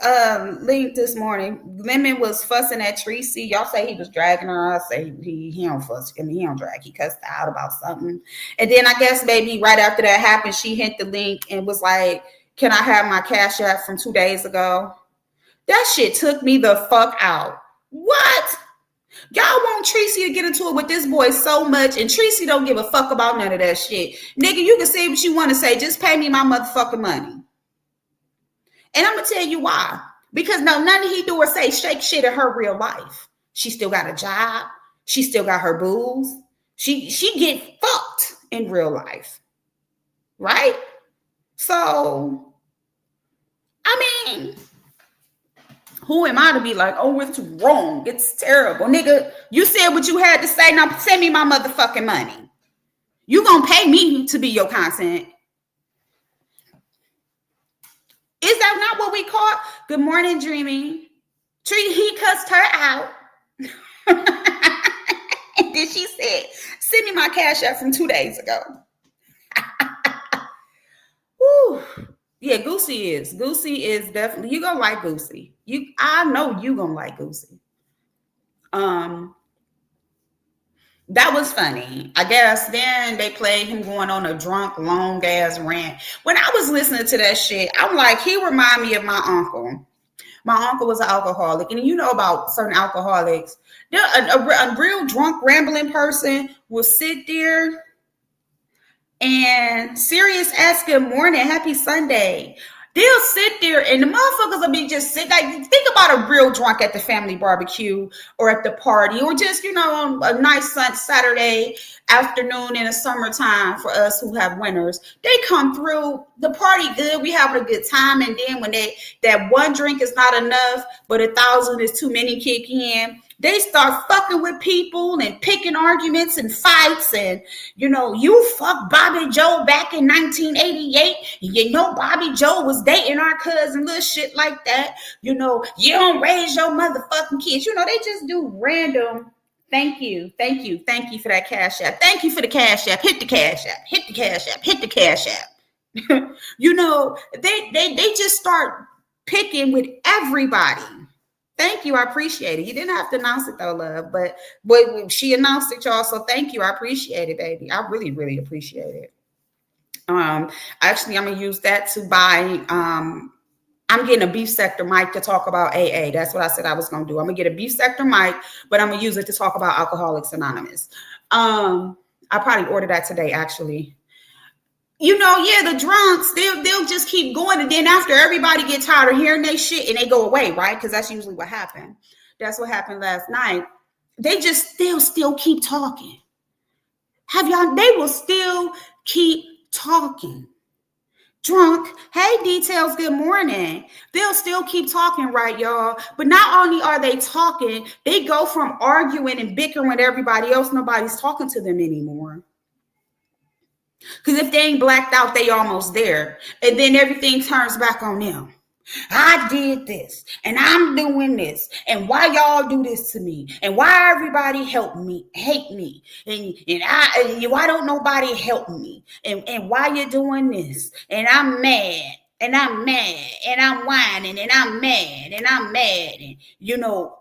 link this morning, Lemon was fussing at Tracy. Y'all say he was dragging her. I say he don't fuss. I mean, he don't drag. He cussed out about something. And then I guess maybe right after that happened, she hit the link and was like, "Can I have my Cash App from 2 days ago?" That shit took me the fuck out. What? Y'all want Tracy to get into it with this boy so much, and Tracy don't give a fuck about none of that shit. Nigga, you can say what you want to say. Just pay me my motherfucking money. And I'm going to tell you why. Because no, none of he do or say shake shit in her real life. She still got a job. She still got her booze. She get fucked in real life. Right? So, I mean, who am I to be like, oh, it's wrong. It's terrible. Nigga, you said what you had to say. Now send me my motherfucking money. You gonna pay me to be your content. Is that not what we caught? Good morning, Dreamy. He cussed her out. And then she said, send me my Cash App from 2 days ago. Woo. Yeah, Goosey is definitely, you gonna like Goosey. I know you gonna like Goosey. That was funny. I guess then they played him going on a drunk, long ass rant. When I was listening to that shit, I'm like, he remind me of my uncle. My uncle was an alcoholic, and you know about certain alcoholics. A real drunk, rambling person will sit there and serious ask good morning, happy Sunday. They'll sit there and the motherfuckers will be just sitting. Like, think about a real drunk at the family barbecue or at the party or just, on a nice Saturday afternoon in the summertime for us who have winters. They come through, the party good, we having a good time. And then when that one drink is not enough, but 1,000 is too many kick in, They start fucking with people and picking arguments and fights. And, you fucked Bobby Joe back in 1988. Bobby Joe was dating our cousin, little shit like that. You don't raise your motherfucking kids. They just do random. Thank you for that cash app. Thank you for the cash app. Hit the cash app. Hit the cash app. Hit the cash app. They just start picking with everybody. Thank you. I appreciate it. You didn't have to announce it though, love, but she announced it, y'all. So thank you. I appreciate it, baby. I really, really appreciate it. Actually, I'm gonna use that to buy. I'm getting a beef sector mic to talk about AA. That's what I said I was gonna do. I'm gonna get a beef sector mic, but I'm gonna use it to talk about Alcoholics Anonymous. I probably ordered that today, actually. The drunks, they'll just keep going. And then after everybody gets tired of hearing their shit and they go away, right? Because that's usually what happened. That's what happened last night. They'll still keep talking. They will still keep talking. Drunk, hey, Details, good morning. They'll still keep talking, right, y'all? But not only are they talking, they go from arguing and bickering with everybody else. Nobody's talking to them anymore. Because if they ain't blacked out, they almost there. And then everything turns back on them. I did this and I'm doing this. And why y'all do this to me? And why everybody hate me? And why don't nobody help me? And why you doing this? And I'm mad. And I'm mad. And I'm whining. And I'm mad. And I'm mad. And y'all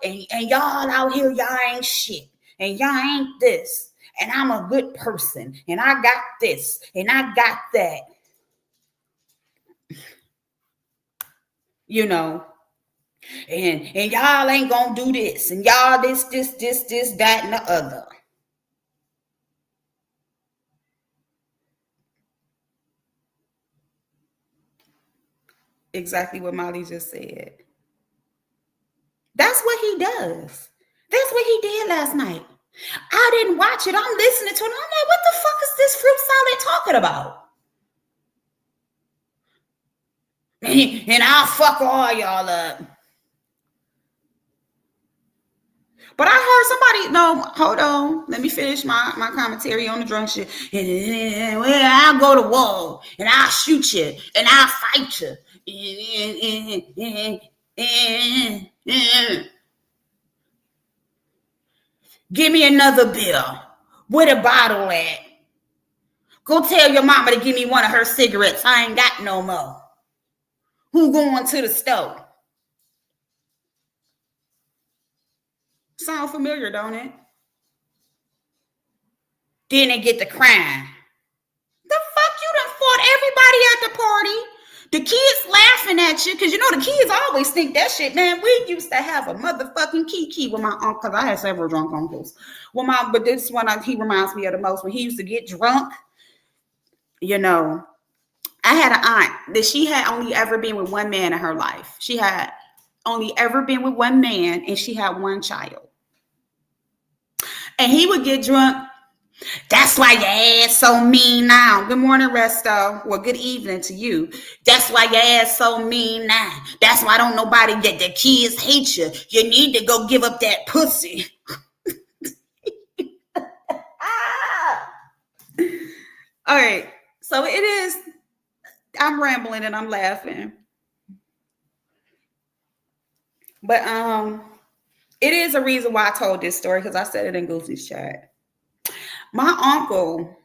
and y'all out here, y'all ain't shit. And y'all ain't this. And I'm a good person, and I got this, and I got that. And y'all ain't gonna do this, and y'all this, that, and the other. Exactly what Molly just said. That's what he does. That's what he did last night. I didn't watch it. I'm listening to it. I'm like, what the fuck is this fruit salad talking about? And I'll fuck all y'all up. But I heard somebody, no, hold on. Let me finish my commentary on the drunk shit. Well, I'll go to war and I'll shoot you and I'll fight you. Give me another beer. Where the bottle at? Go tell your mama to give me one of her cigarettes. I ain't got no more. Who going to the store? Sound familiar, don't it? Then they get the crying. The fuck you done fought everybody at the party? The kids laughing at you because the kids always think that shit. Man, we used to have a motherfucking kiki with my uncle because I had several drunk uncles. But this one he reminds me of the most. When he used to get drunk, I had an aunt that she had only ever been with one man in her life. She had only ever been with one man and she had one child. And he would get drunk. That's why your ass so mean now. Good morning, Resto. Well, good evening to you. That's why your ass so mean now. That's why don't nobody get the kids hate you. You need to go give up that pussy. All right. So it is. I'm rambling and I'm laughing. But it is a reason why I told this story because I said it in Goosey's chat. My uncle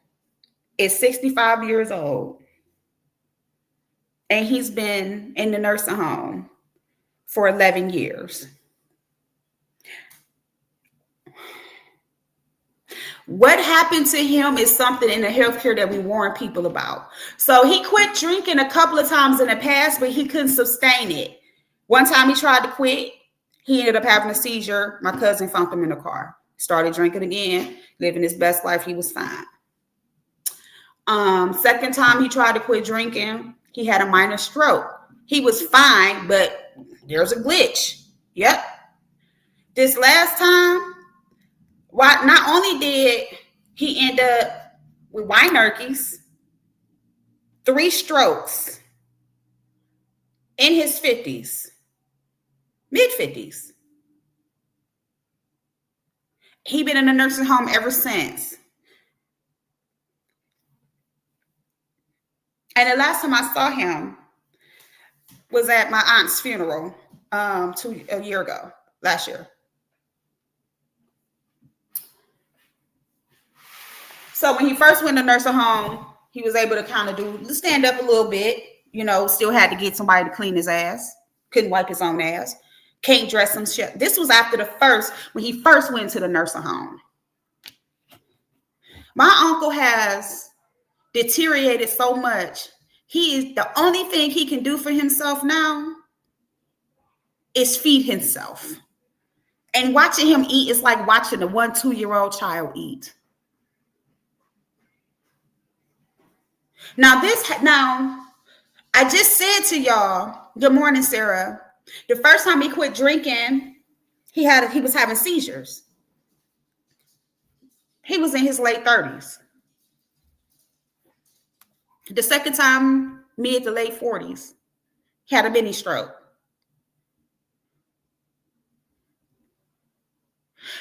is 65 years old and he's been in the nursing home for 11 years. What happened to him is something in the healthcare that we warn people about. So he quit drinking a couple of times in the past, but he couldn't sustain it. One time he tried to quit. He ended up having a seizure. My cousin found him in the car. Started drinking again, living his best life. He was fine. Second time he tried to quit drinking, he had a minor stroke. He was fine, but there's a glitch. Yep. This last time, not only did he end up with Weinerkes, 3 strokes in his 50s, mid-50s. He been in a nursing home ever since. And the last time I saw him was at my aunt's funeral a year ago, last year. So when he first went to nursing home, he was able to kind of stand up a little bit. Still had to get somebody to clean his ass. Couldn't wipe his own ass. Can't dress him shit. This was after when he first went to the nursing home. My uncle has deteriorated so much. The only thing he can do for himself now is feed himself. And watching him eat is like watching a 1-2-year-old child eat. Now, I just said to y'all, good morning, Sarah. The first time he quit drinking, he was having seizures. He was in his late 30s. The second time, mid to late 40s, he had a mini stroke.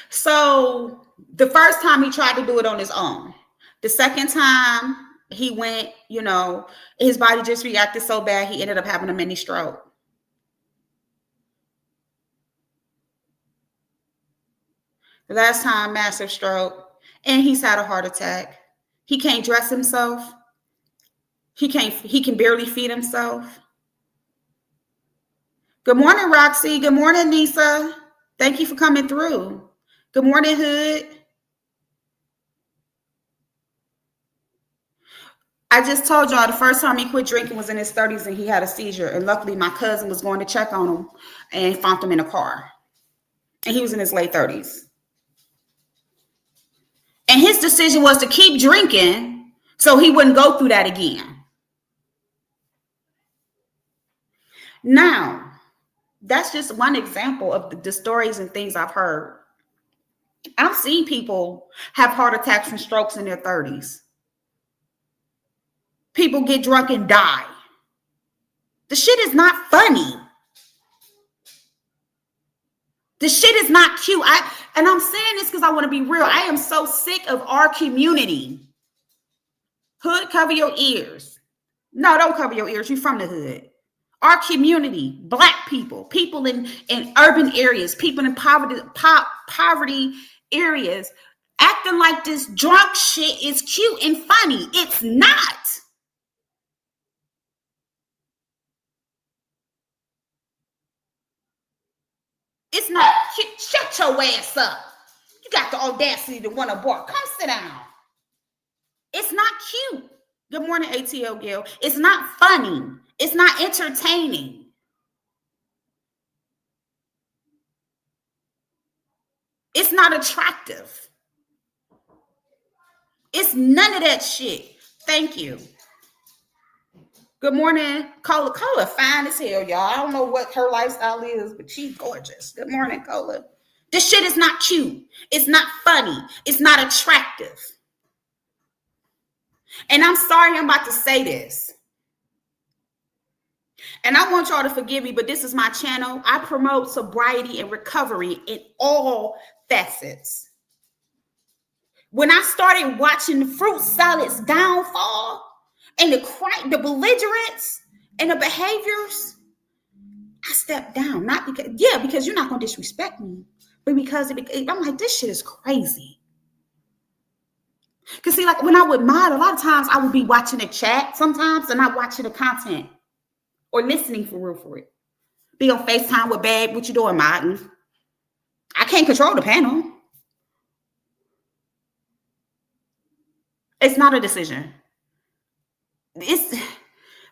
So the first time he tried to do it on his own. The second time he went, his body just reacted so bad, he ended up having a mini stroke. The last time, massive stroke, and he's had a heart attack. He can't dress himself. He can barely feed himself. Good morning, Roxy. Good morning, Nisa. Thank you for coming through. Good morning, Hood. I just told y'all the first time he quit drinking was in his 30s and he had a seizure. And luckily, my cousin was going to check on him and found him in a car. And he was in his late 30s. And his decision was to keep drinking so he wouldn't go through that again. Now, that's just one example of the stories and things I've heard. I've seen people have heart attacks and strokes in their 30s. People get drunk and die. The shit is not funny. The shit is not cute. And I'm saying this because I want to be real. I am so sick of our community. Hood, cover your ears. No, don't cover your ears. You're from the hood. Our community, Black people, people in urban areas, people in poverty areas, acting like this drunk shit is cute and funny. It's not. It's not cute. Shut your ass up. You got the audacity to want to bark. Come sit down. It's not cute. Good morning, ATL Gil. It's not funny. It's not entertaining. It's not attractive. It's none of that shit. Thank you. Good morning, Cola. Cola fine as hell, y'all. I don't know what her lifestyle is, but she's gorgeous. Good morning, Cola. This shit is not cute. It's not funny. It's not attractive. And I'm sorry I'm about to say this. And I want y'all to forgive me, but this is my channel. I promote sobriety and recovery in all facets. When I started watching the fruit salad's downfall and the belligerence and the behaviors, I stepped down. Not because you're not going to disrespect me, but because I'm like, this shit is crazy. Because see, like when I would mod, a lot of times I would be watching the chat sometimes and not watching the content or listening for real for it. Be on FaceTime with Babe. What you doing, Martin? I can't control the panel. It's not a decision.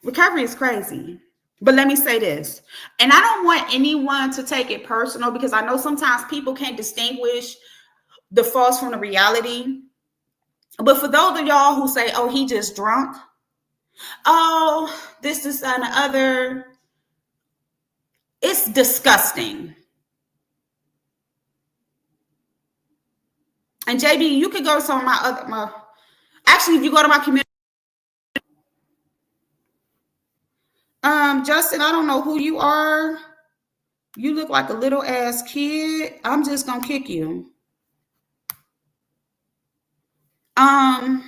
Recovery is crazy. But let me say this. And I don't want anyone to take it personal because I know sometimes people can't distinguish the false from the reality. But for those of y'all who say, oh, he just drunk. Oh, this is and other. It's disgusting. And JB, you could go to some of actually, if you go to my community. Justin, I don't know who you are. You look like a little ass kid. I'm just gonna kick you. Um,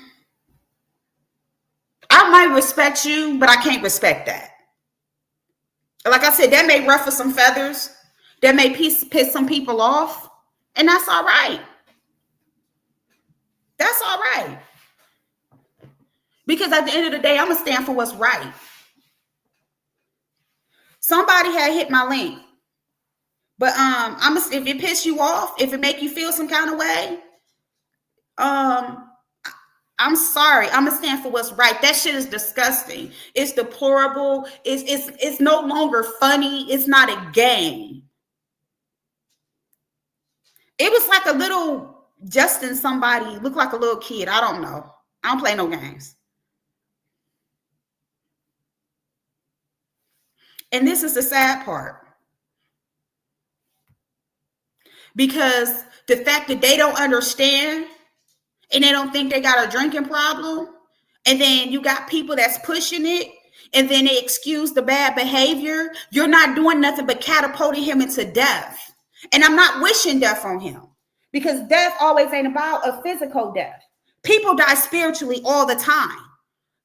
I might respect you, but I can't respect that. Like I said, that may ruffle some feathers. That may piss some people off. And that's all right. That's all right. Because at the end of the day, I'm going to stand for what's right. Somebody had hit my link. But if it piss you off, if it make you feel some kind of way, I'm sorry. I'm gonna stand for what's right. That shit is disgusting. It's deplorable. It's no longer funny. It's not a game. It was like a little Justin somebody looked like a little kid. I don't know. I don't play no games. And this is the sad part. Because the fact that they don't understand and they don't think they got a drinking problem, and then you got people that's pushing it, and then they excuse the bad behavior, you're not doing nothing but catapulting him into death. And I'm not wishing death on him, because death always ain't about a physical death. People die spiritually all the time.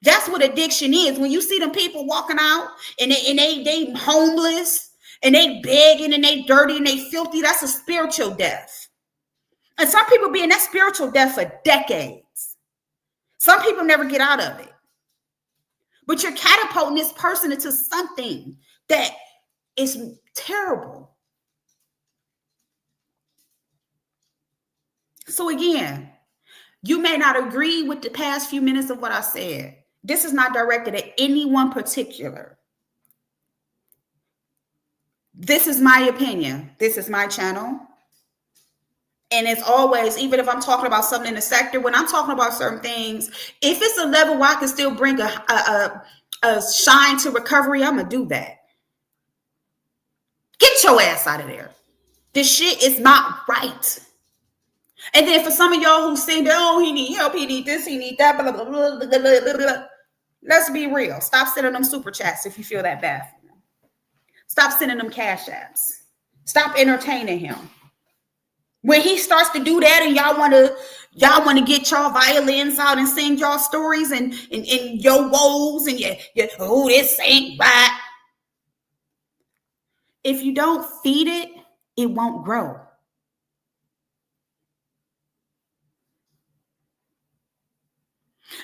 That's what addiction is. When you see them people walking out and they homeless and they begging and they dirty and they filthy, that's a spiritual death. And some people be in that spiritual death for decades. Some people never get out of it. But you're catapulting this person into something that is terrible. So again, you may not agree with the past few minutes of what I said. This is not directed at anyone particular. This is my opinion. This is my channel. And as always, even if I'm talking about something in the sector, when I'm talking about certain things, if it's a level where I can still bring a shine to recovery, I'm going to do that. Get your ass out of there. This shit is not right. And then for some of y'all who say, oh, he need help, he need this, he need that, blah, blah, blah, blah, blah, blah. Let's be real. Stop sending them super chats if you feel that bad. Stop sending them cash apps. Stop entertaining him. When he starts to do that and y'all want to get y'all violins out and sing y'all stories and your woes and your oh, this ain't right. If you don't feed it, it won't grow.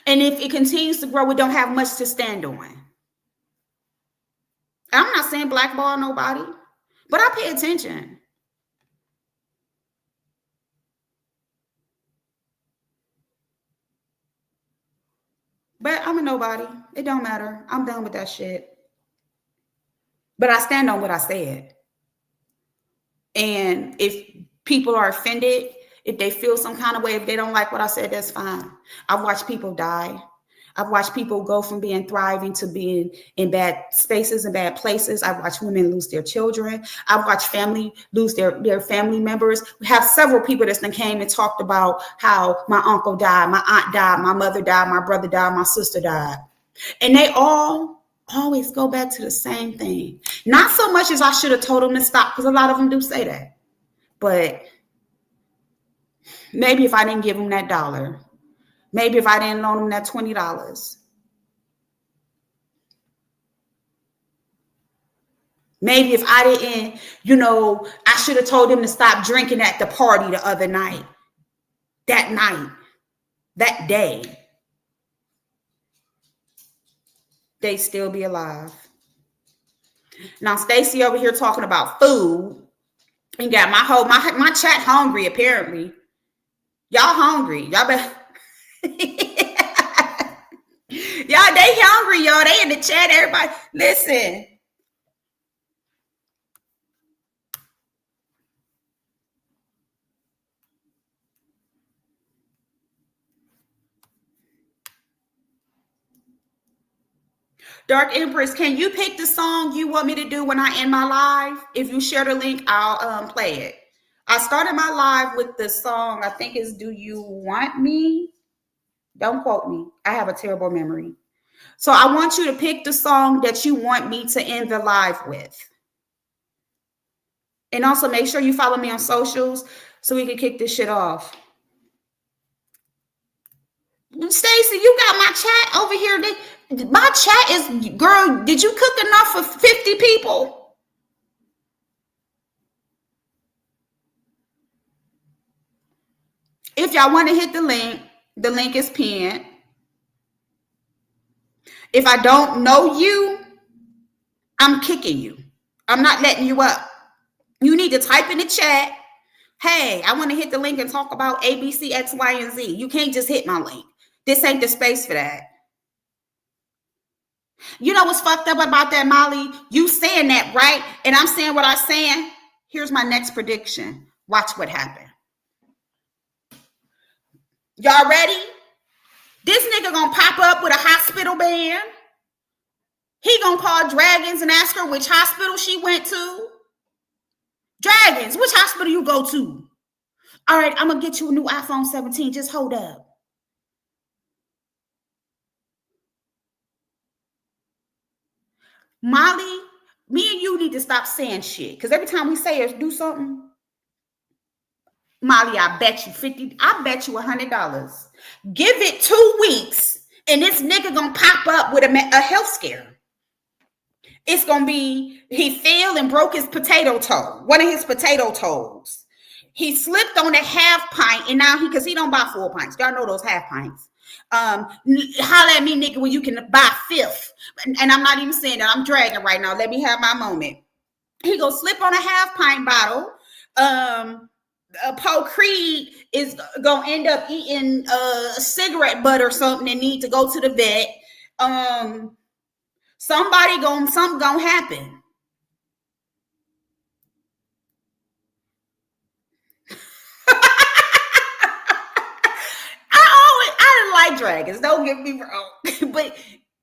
And if it continues to grow, it don't have much to stand on. I'm not saying blackball nobody, but I pay attention. But I'm a nobody. It don't matter. I'm done with that shit. But I stand on what I said. And if people are offended, if they feel some kind of way, if they don't like what I said, that's fine. I've watched people die. I've watched people go from being thriving to being in bad spaces and bad places. I've watched women lose their children. I've watched family lose their family members. We have several people that came and talked about how my uncle died, my aunt died, my mother died, my brother died, my sister died. And they all always go back to the same thing. Not so much as I should have told them to stop, because a lot of them do say that. But maybe if I didn't give them that $1, maybe if I didn't loan them that $20, maybe if I didn't, I should have told them to stop drinking at the party the other night, that day, they'd still be alive. Now, Stacy over here talking about food and got my chat hungry, apparently. Y'all hungry. Y'all better. Y'all, they hungry, y'all. They in the chat, everybody. Listen. Dark Empress, can you pick the song you want me to do when I end my live? If you share the link, I'll play it. I started my live with the song, I think it's Do You Want Me? Don't quote me. I have a terrible memory. So I want you to pick the song that you want me to end the live with. And also make sure you follow me on socials so we can kick this shit off. Stacy, you got my chat over here. My chat is, girl, did you cook enough for 50 people? If y'all want to hit the link is pinned. If I don't know you, I'm kicking you. I'm not letting you up. You need to type in the chat, hey, I want to hit the link and talk about A, B, C, X, Y, and Z. You can't just hit my link. This ain't the space for that. You know what's fucked up about that, Molly? You saying that, right? And I'm saying what I'm saying. Here's my next prediction. Watch what happened. Y'all ready? This nigga gonna pop up with a hospital band. He gonna call Dragons and ask her which hospital she went to. Dragons, which hospital you go to? All right, I'm gonna get you a new iPhone 17. Just hold up. Molly, me and you need to stop saying shit. Because every time we say or do something, Molly, I bet you $100. Give it 2 weeks, and this nigga gonna pop up with a health scare. It's gonna be he fell and broke his potato toe, one of his potato toes. He slipped on a half pint, and now because he don't buy 4 pints. Y'all know those half pints. Holla at me, nigga, when you can buy fifth. And I'm not even saying that. I'm dragging right now. Let me have my moment. He go slip on a half pint bottle. Paul Creed is gonna end up eating a cigarette butt or something and need to go to the vet. Something gonna happen. I like dragons. Don't get me wrong, but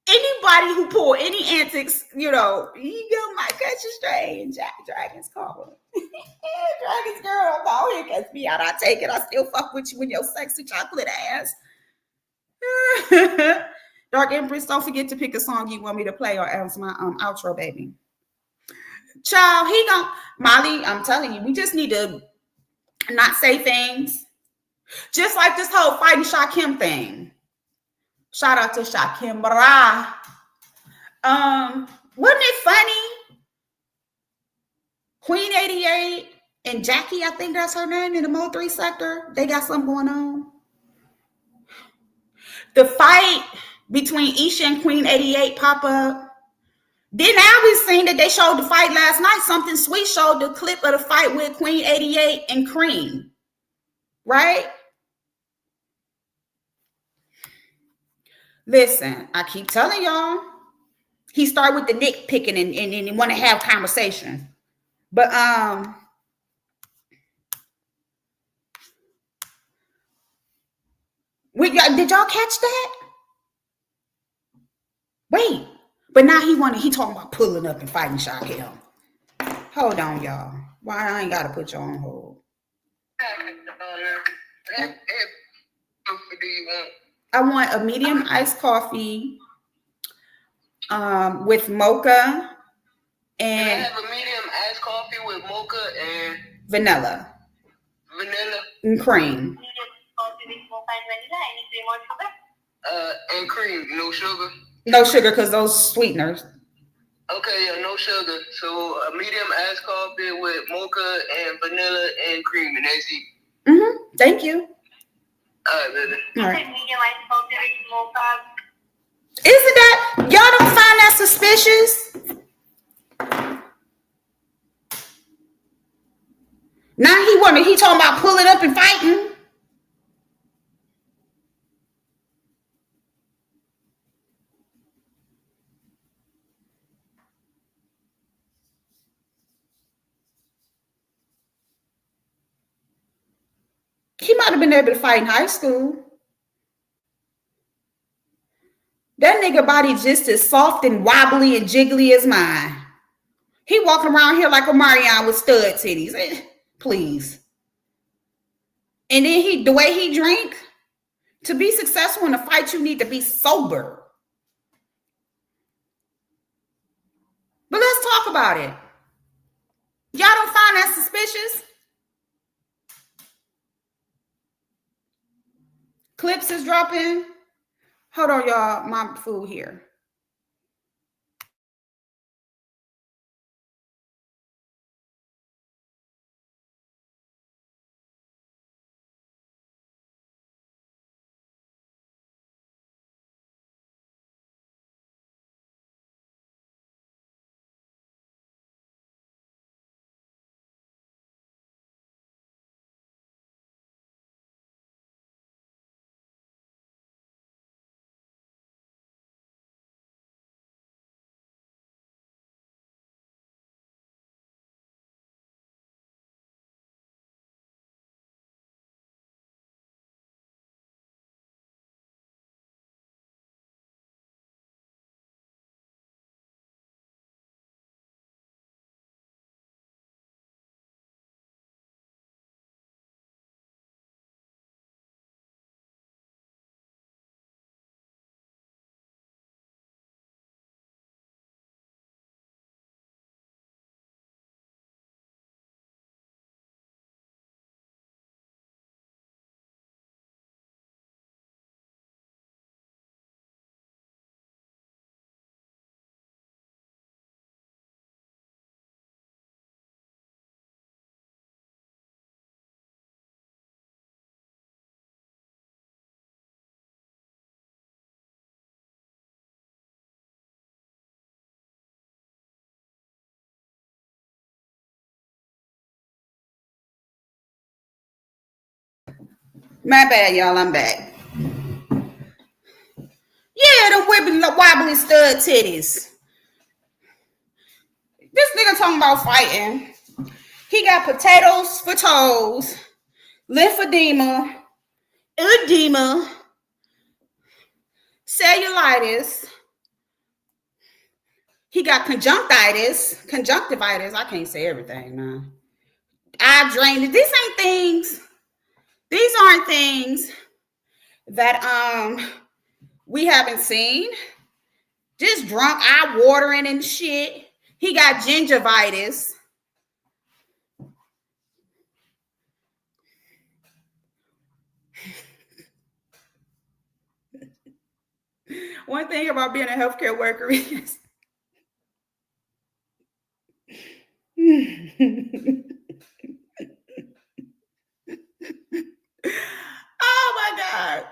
anybody who pull any antics, you might catch a stray and dragons call. Dragons girl, go ahead, catch me out. I take it. I still fuck with you in your sexy chocolate ass. Dark Empress, don't forget to pick a song you want me to play or else my outro, baby. Child, Molly, I'm telling you, we just need to not say things. Just like this whole fighting Shakim thing. Shout out to Shakim Ra. Wasn't it funny? Queen 88 and Jackie, I think that's her name, in the Mo 3 sector. They got something going on. The fight between Isha and Queen 88 pop up. Then now we seen that they showed the fight last night. Something Sweet showed the clip of the fight with Queen 88 and Cream. Right? Listen, I keep telling y'all. He started with the dick picking and want to have conversation. But did y'all catch that? Wait, but now he talking about pulling up and fighting Shaquille. Hold on, y'all. Why I ain't gotta put you on hold? I want a medium iced coffee with mocha and I have a medium iced coffee with mocha and vanilla and cream. Coffee with mocha and vanilla. Any cream or sugar? And cream, no sugar. No sugar, because those sweeteners. Okay, yeah, no sugar. So a medium iced coffee with mocha and vanilla and cream, and that's it. Mm-hmm. Thank you. All right, baby. All right. Medium iced coffee with mocha. Isn't that, y'all don't find that suspicious? Now he talking about pulling up and fighting. He might have been able to fight in high school. That nigga body just as soft and wobbly and jiggly as mine. He walking around here like a Marion with stud titties. Please. And then the way he drink, to be successful in a fight, you need to be sober. But let's talk about it. Y'all don't find that suspicious? Clips is dropping. Hold on, y'all. My food here. My bad, y'all. I'm back. Yeah, the wobbly stud titties. This nigga talking about fighting. He got potatoes for toes, lymphedema, edema, cellulitis. He got conjunctivitis. I can't say everything now. Eye drainage. These ain't things. These aren't things that we haven't seen. Just drunk, eye watering and shit. He got gingivitis. One thing about being a healthcare worker is oh my God.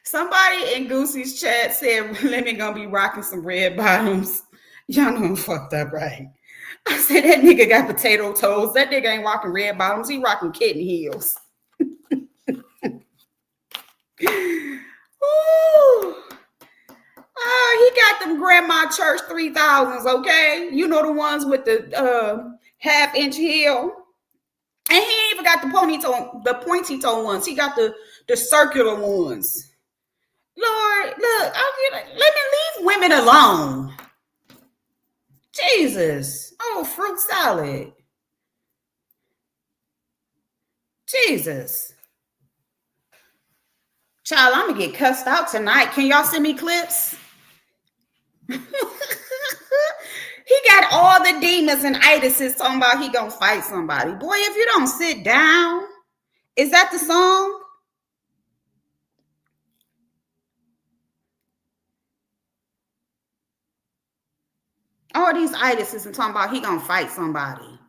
Somebody in Goosey's chat said Lemon gonna be rocking some red bottoms. Y'all know I'm fucked up, right? I said that nigga got potato toes. That nigga ain't rocking red bottoms. He rocking kitten heels. Ooh. Oh, he got them grandma church 3000s, okay? You know the ones with the half-inch heel. And he ain't even got the pointy toe ones. He got the circular ones. Lord, look, let me leave women alone. Jesus. Oh, fruit salad. Jesus. Child, I'm gonna get cussed out tonight. Can y'all send me clips? He got all the demons and itises talking about he gonna fight somebody. Boy, if you don't sit down, is that the song? All these itises and talking about he gonna fight somebody.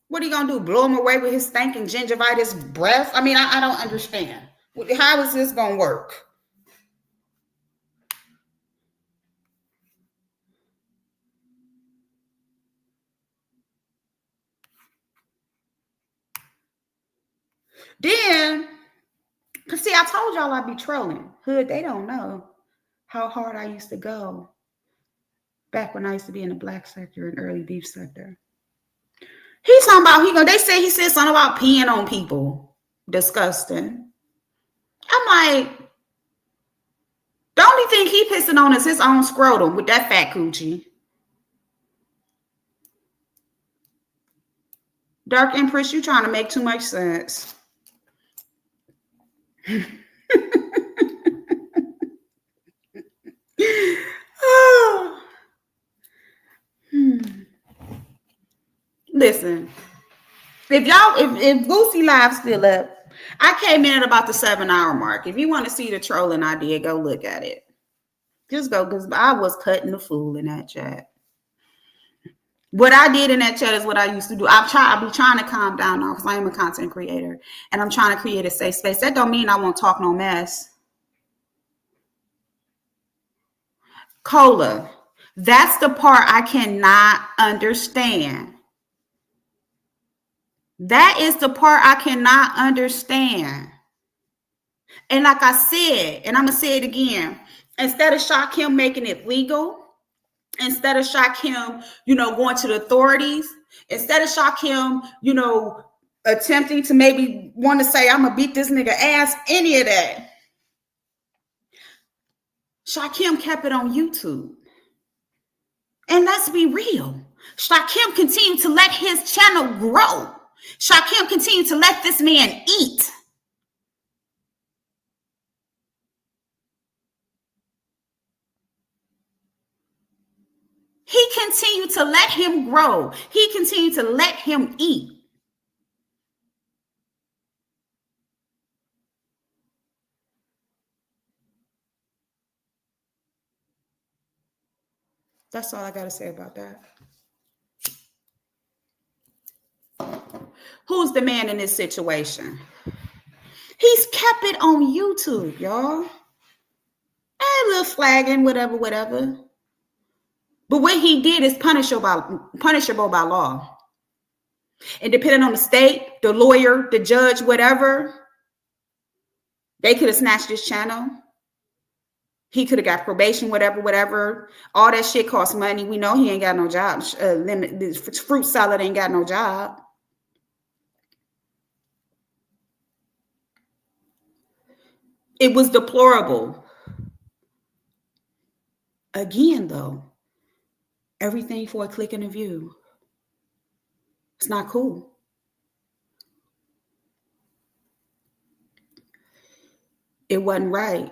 What are you gonna do? Blow him away with his stinking gingivitis breath? I mean, I don't understand. How is this gonna work? Then, see, I told y'all I'd be trolling. Hood, they don't know how hard I used to go back when I used to be in the black sector and early beef sector. He's talking about they say he said something about peeing on people. Disgusting. I'm like, the only thing he pissing on is his own scrotum with that fat coochie. Dark Empress, you trying to make too much sense. Oh. Listen, If Lucy Live's still up, I came in at about the 7 hour mark. If you want to see the trolling I did, go look at it. Just go, because I was cutting the fool in that chat. What I did in that chat is what I used to do. I be trying to calm down now because I am a content creator and I'm trying to create a safe space. That don't mean I won't talk no mess. Cola, that's the part I cannot understand. That is the part I cannot understand. And like I said, and I'm going to say it again, instead of Shaquem making it legal, instead of Shaquem, going to the authorities, instead of Shaquem, attempting to maybe want to say, I'm going to beat this nigga ass, any of that, Shaquem kept it on YouTube. And let's be real. Shaquem continued to let his channel grow. Shaquem continued to let this man eat. He continued to let him grow. He continued to let him eat. That's all I got to say about that. Who's the man in this situation? He's kept it on YouTube, y'all. A little flagging, whatever. But what he did is punishable by law. And depending on the state, the lawyer, the judge, whatever, they could have snatched his channel. He could have got probation, whatever. All that shit costs money. We know he ain't got no job. Fruit salad ain't got no job. It was deplorable. Again, though, everything for a click and a view. It's not cool. It wasn't right.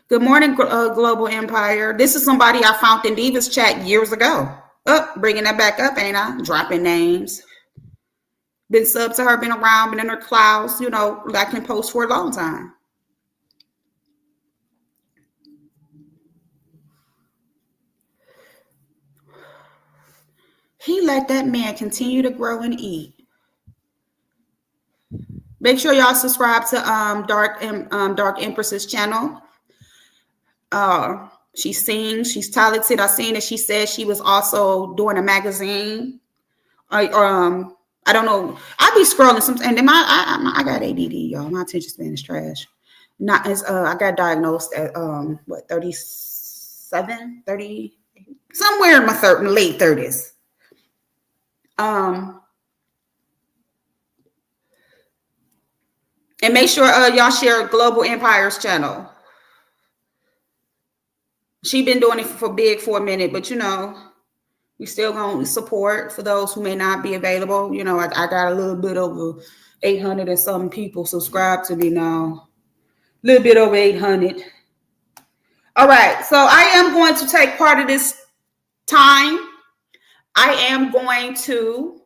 Good morning, Global Empire. This is somebody I found in Diva's chat years ago. Bringing that back up, ain't I? Dropping names. Been sub to her, been around, been in her clouds, liking posts for a long time. He let that man continue to grow and eat. Make sure y'all subscribe to Dark Empress's channel. She sings. She's talented. I seen that she said she was also doing a magazine. I don't know. I be scrolling sometimes, and I got ADD, y'all. My attention span is trash. Not as I got diagnosed at 37, 30, somewhere in my late 30s. And make sure y'all share Global Empire's channel. She been doing it for big for a minute, but we still gonna support for those who may not be available. I got a little bit over 800 and some people subscribe to me now. A little bit over 800. All right, so I am going to take part of this time. I am going to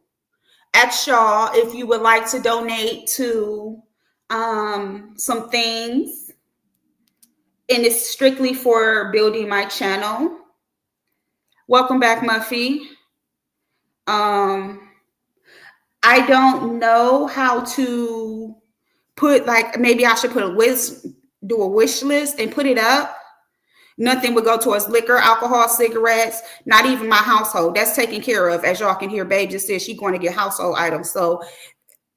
ask y'all if you would like to donate to some things. And it's strictly for building my channel. Welcome back, Muffy. I don't know how to put, maybe I should do a wish list and put it up. Nothing would go towards liquor, alcohol, cigarettes, not even my household. That's taken care of. As y'all can hear, Babe just said she's going to get household items. So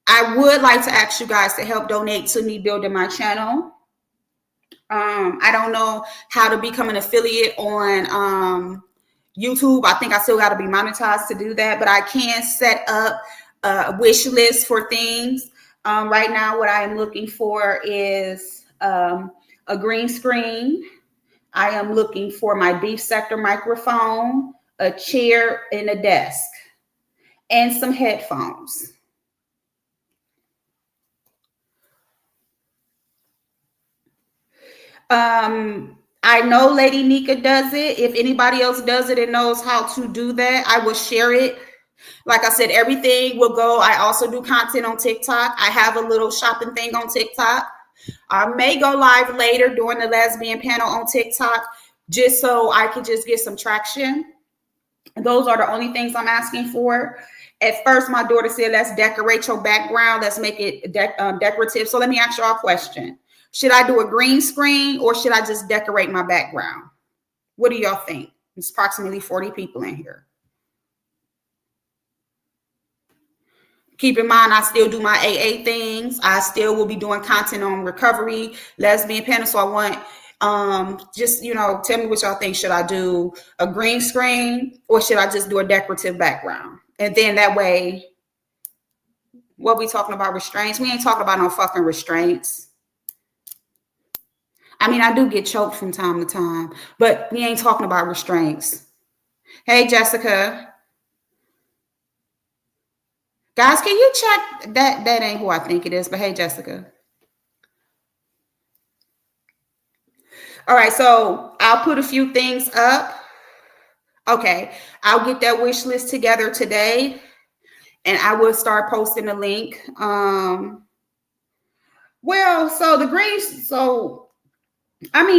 I would like to ask you guys to help donate to me building my channel. I don't know how to become an affiliate on YouTube. I think I still got to be monetized to do that, but I can set up a wish list for things. Right now, what I am looking for is a green screen. I am looking for my Beef Sector microphone, a chair, and a desk, and some headphones. I know Lady Nika does it. If anybody else does it and knows how to do that, I will share it Like I said, everything will go. I also do content on TikTok. I have a little shopping thing on TikTok. I may go live later during the lesbian panel on TikTok just so I could just get some traction. Those are the only things I'm asking for. At first, my daughter said, let's decorate your background. Let's make it decorative. So let me ask y'all a question. Should I do a green screen or should I just decorate my background? What do y'all think? There's approximately 40 people in here. Keep in mind, I still do my AA things. I still will be doing content on recovery, lesbian panel. So I want, just, tell me what y'all think. Should I do a green screen or should I just do a decorative background? And then that way, what we talking about restraints? We ain't talking about no fucking restraints. I mean, I do get choked from time to time, but we ain't talking about restraints. Hey, Jessica. Guys, can you check that? That ain't who I think it is, but hey, Jessica. All right, so I'll put a few things up. Okay, I'll get that wish list together today, and I will start posting a link. Well, so the greens,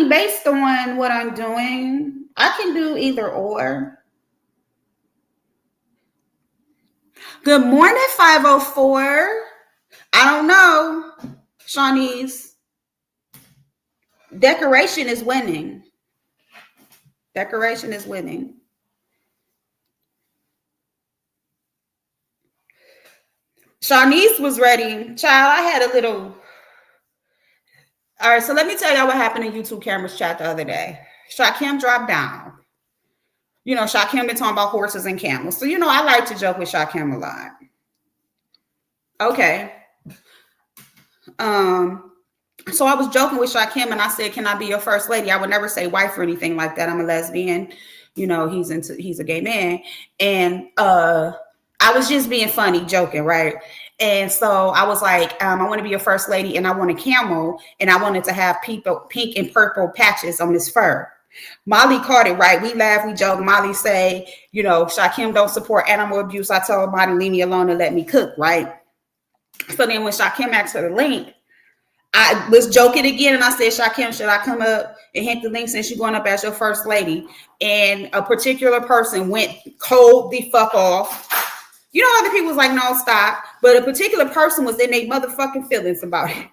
based on what I'm doing, I can do either or. Good morning, 504. I don't know, Shawnee's. Decoration is winning. Decoration is winning. Shawnee's was ready. Child, I had a little. All right, so let me tell y'all what happened in YouTube Camera's chat the other day. Shakim dropped down. Shakim been talking about horses and camels. So, I like to joke with Shakim a lot. Okay. So I was joking with Shakim and I said, can I be your first lady? I would never say wife or anything like that. I'm a lesbian. He's a gay man. And I was just being funny, joking, right? And so I was like, I want to be your first lady and I want a camel and I wanted to have pink and purple patches on his fur. Molly caught it right. We laugh, we joke. Molly say, Shakim don't support animal abuse. I told Molly, leave me alone and let me cook, right? So then when Shakim asked for the link, I was joking again and I said, Shakim, should I come up and hit the link since you're going up as your first lady? And a particular person went cold the fuck off. Other people was like, no, stop. But a particular person was in their motherfucking feelings about it.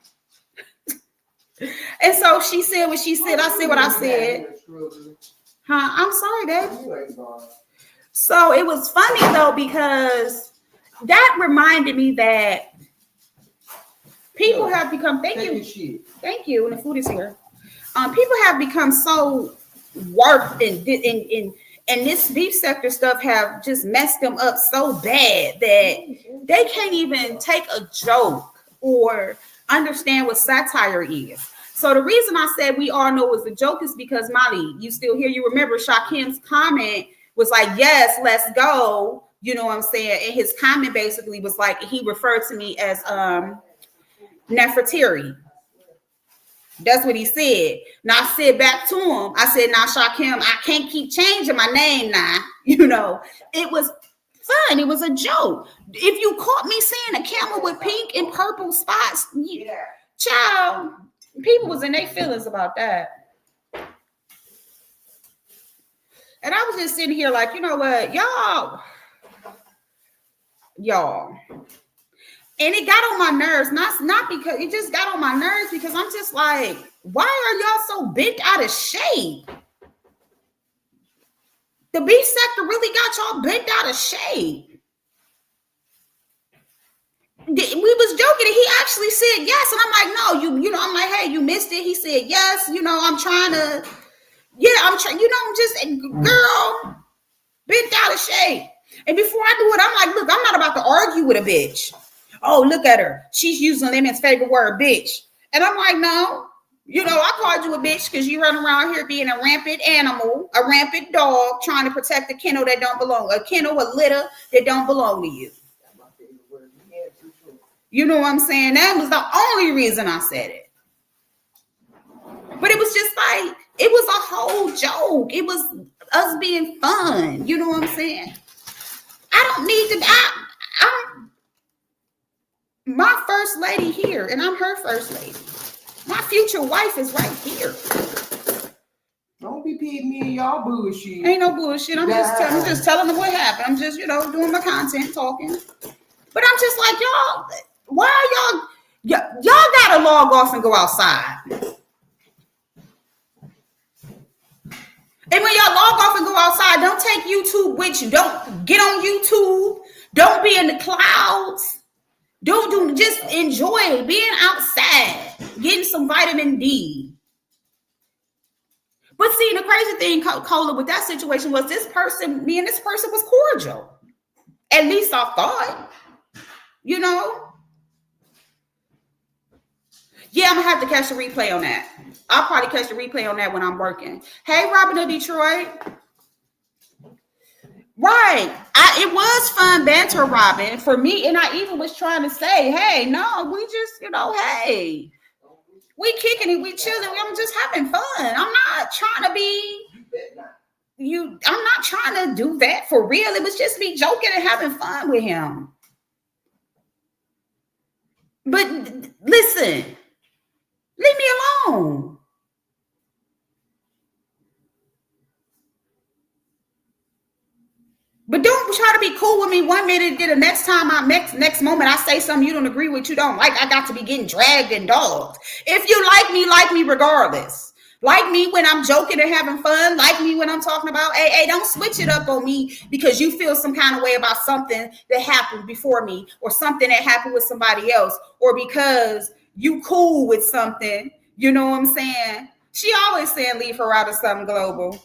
And so she said what she said. I said what I said. I'm sorry, Dad. So it was funny, though, because that reminded me that people have become, thank you, and the food is here. People have become so warped and this beef sector stuff have just messed them up so bad that they can't even take a joke or understand what satire is. So the reason I said we all know it was a joke is because, Molly, you still here. You remember Shakim's comment was like, yes, let's go. You know what I'm saying? And his comment basically was like, he referred to me as Nefertari. That's what he said. Now I said back to him, I said, now Shakim, I can't keep changing my name now. It was fun. It was a joke. If you caught me saying a camel with pink and purple spots, child, people was in their feelings about that. And I was just sitting here like, you know what, y'all. And it got on my nerves, not because it just got on my nerves because I'm just like, why are y'all so bent out of shape? The beef sector really got y'all bent out of shape. We was joking and he actually said yes. And I'm like, no, I'm like, hey, you missed it. He said yes. I'm trying to, I'm just, girl, bent out of shape. And before I do it, I'm like, look, I'm not about to argue with a bitch. Oh, look at her. She's using Lemon's favorite word, bitch. And I'm like, no. I called you a bitch because you run around here being a rampant animal, a rampant dog, trying to protect a kennel that don't belong, a kennel, a litter that don't belong to you. You know what I'm saying? That was the only reason I said it. But it was just like, it was a whole joke. It was us being fun. You know what I'm saying? I don't need to. I'm my first lady here, and I'm her first lady. My future wife is right here. Don't be pitting me in y'all bullshit. Ain't no bullshit. I'm just telling them what happened. I'm just, doing my content, talking. But I'm just like, y'all, why are y'all gotta log off and go outside. And when y'all log off and go outside, don't take YouTube with you. Don't get on YouTube. Don't be in the clouds. Just enjoy being outside, getting some vitamin D. But see, the crazy thing, Cola, with that situation was me and this person was cordial. At least I thought, Yeah, I'm going to have to catch the replay on that. I'll probably catch the replay on that when I'm working. Hey, Robin of Detroit. Right. It was fun banter, Robin, for me. And I even was trying to say, hey, no, we just, hey, we kicking it, we chilling. I'm just having fun. I'm not trying to be I'm not trying to do that for real. It was just me joking and having fun with him. But listen, leave me alone. But don't try to be cool with me one minute, then the next time next moment I say something you don't agree with, you don't like. I got to be getting dragged and dogged. If you like me regardless. Like me when I'm joking and having fun. Like me when I'm talking about, hey, don't switch it up on me because you feel some kind of way about something that happened before me or something that happened with somebody else or because you cool with something. You know what I'm saying? She always saying leave her out of something global.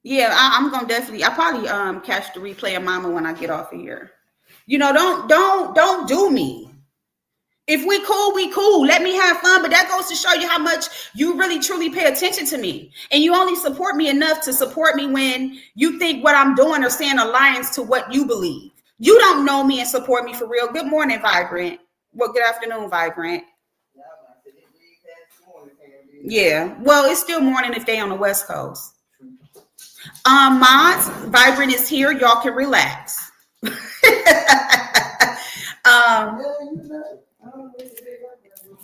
Yeah, I'm gonna definitely. I'll probably catch the replay of Mama when I get off of here. Don't do me. If we cool, we cool. Let me have fun. But that goes to show you how much you really truly pay attention to me, and you only support me enough to support me when you think what I'm doing or saying aligns to what you believe. You don't know me and support me for real. Good morning, Vibrant. Well, good afternoon, Vibrant. Yeah. Well, it's still morning if they on the West Coast. Mods, Vibrant is here. Y'all can relax.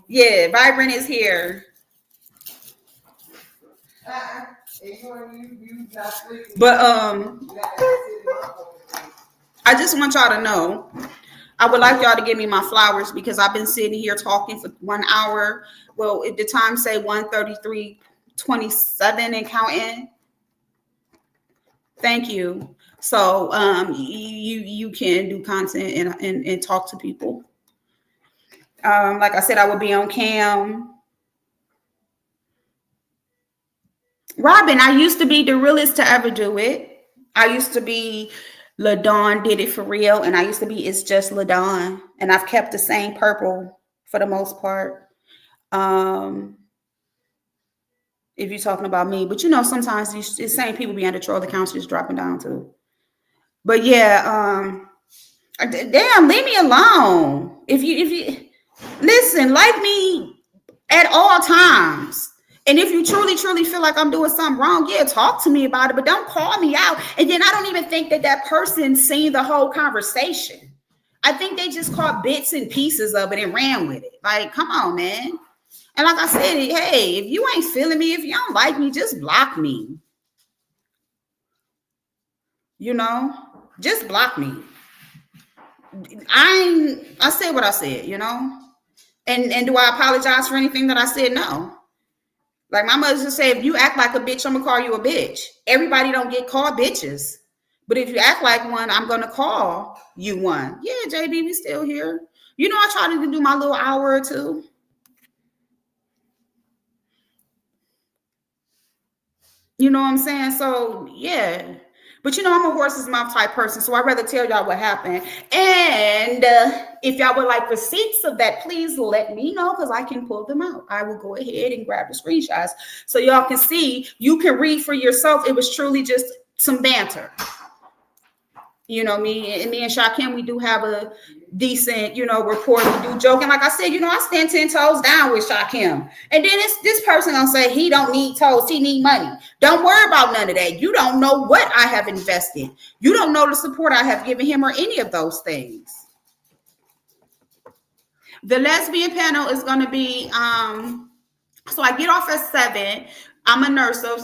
Yeah, Vibrant is here. But I just want y'all to know, I would like y'all to give me my flowers because I've been sitting here talking for 1 hour. Well, at the time say 1:33:27 and counting. Thank you. So you can do content and talk to people. Like I said, I will be on cam. Robin, I used to be the realest to ever do it. I used to be LaDawn did it for real, and I used to be It's Just LaDawn, and I've kept the same purple for the most part. If you're talking about me, but sometimes these same people be under troll accounts just dropping down too. But yeah, damn, leave me alone. If you listen, like me at all times. And if you truly feel like I'm doing something wrong, yeah, talk to me about it, but don't call me out. And then I don't even think that person seen the whole conversation. I think they just caught bits and pieces of it and ran with it. Like, come on, man. And like I said, hey, if you ain't feeling me, if you don't like me, just block me. Just block me. I said what I said, And do I apologize for anything that I said? No. Like my mother just said, if you act like a bitch, I'm gonna call you a bitch. Everybody don't get called bitches. But if you act like one, I'm gonna call you one. Yeah, JB, we still here. I try to do my little hour or two. You know what I'm saying? So yeah. But I'm a horse's mouth type person, so I'd rather tell y'all what happened. And if y'all would like receipts of that, please let me know because I can pull them out. I will go ahead and grab the screenshots so y'all can see. You can read for yourself. It was truly just some banter. Me and Shakim, we do have decent, report and do joking. Like I said, I stand 10 toes down with Shakim. And then it's this person gonna say he don't need toes, he need money. Don't worry about none of that. You don't know what I have invested. You don't know the support I have given him or any of those things. The lesbian panel is gonna be so I get off at 7. I'm a nurse, so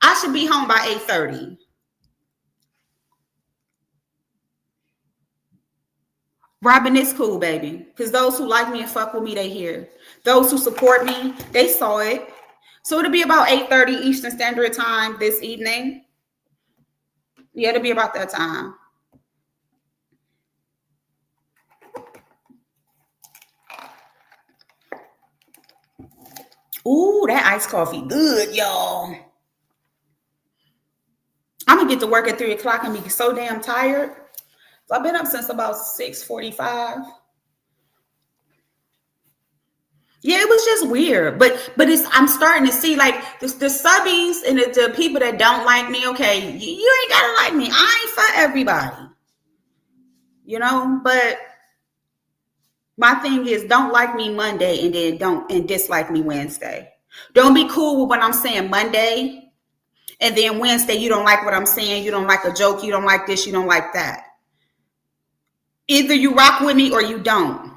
I should be home by 8:30. Robin, it's cool, baby. Because those who like me and fuck with me, they here. Those who support me, they saw it. So it'll be about 8:30 Eastern Standard Time this evening. Yeah, it'll be about that time. Ooh, that iced coffee good, y'all. I'm gonna get to work at 3 o'clock and be so damn tired. So I've been up since about 6:45. Yeah, it was just weird, but I'm starting to see like the subbies and the people that don't like me. Okay, you ain't gotta like me. I ain't for everybody, But my thing is, don't like me Monday and then don't dislike me Wednesday. Don't be cool with what I'm saying Monday, and then Wednesday you don't like what I'm saying. You don't like a joke. You don't like this. You don't like that. Either you rock with me or you don't.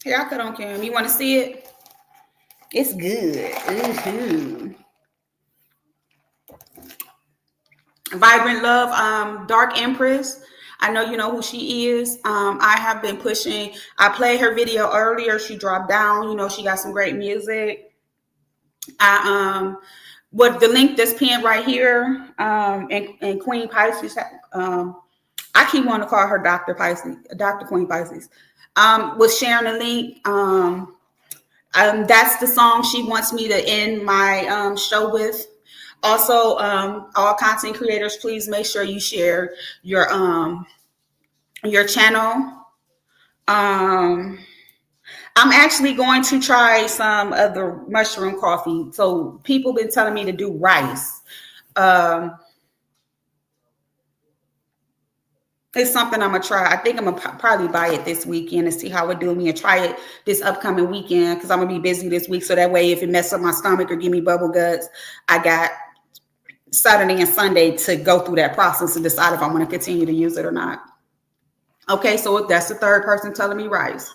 Here, I cut on Cam. You want to see it? It's good. Mm-hmm. Vibrant Love, Dark Empress. I know you know who she is. I have been pushing. I played her video earlier. She dropped down. She got some great music. What the link that's pinned right here, and Queen Pisces. I keep wanting to call her Dr. Pisces, Dr. Queen Pisces. Was sharing the link. That's the song she wants me to end my show with. Also, all content creators, please make sure you share your channel. I'm actually going to try some of the mushroom coffee. So people been telling me to do rice. It's something I'm gonna try. I think I'm gonna probably buy it this weekend and see how it do me, and try it this upcoming weekend because I'm gonna be busy this week. So that way, if it messes up my stomach or give me bubble guts, I got Saturday and Sunday to go through that process and decide if I want to continue to use it or not. Okay, so that's the third person telling me rice.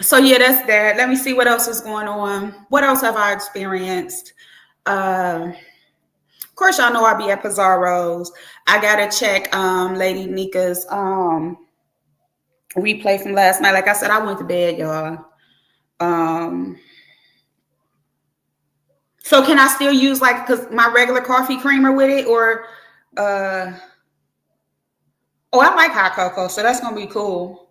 So yeah, that's that. Let me see what else is going on. What else have I experienced? Of course, y'all know I'll be at Pizarro's. I gotta check Lady Nika's replay from last night. Like I said, I went to bed, y'all. So can I still use cause my regular coffee creamer with it, or I like hot cocoa, so that's gonna be cool.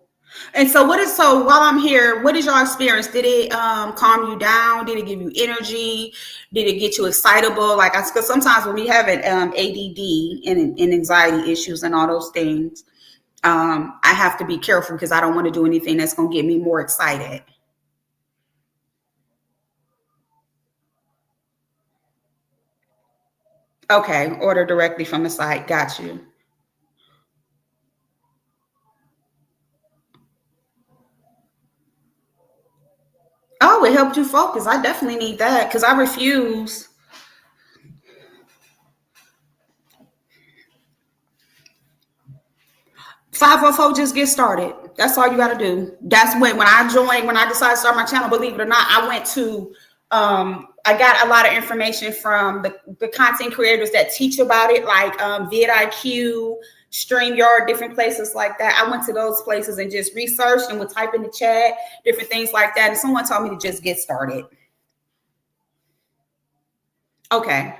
And so while I'm here, what is your experience? Did it calm you down? Did it give you energy? Did it get you excitable? Because sometimes when we have an ADD and anxiety issues and all those things, I have to be careful because I don't want to do anything that's going to get me more excited. Okay, order directly from the site. Got you. Oh, it helped you focus. I definitely need that because I refuse. 504, just get started. That's all you got to do. That's when I decided to start my channel, believe it or not, I went to, I got a lot of information from the content creators that teach about it, like vidIQ, StreamYard, different places like that. I went to those places and just researched and would type in the chat, different things like that. And someone told me to just get started. Okay.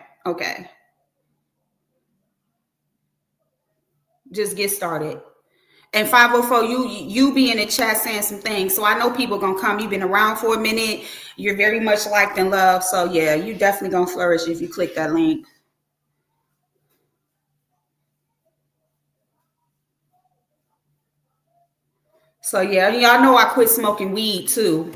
Just get started. And 504, you be in the chat saying some things. So I know people gonna come. You've been around for a minute. You're very much liked and loved. So yeah, you definitely gonna flourish if you click that link. So yeah, y'all know I quit smoking weed too.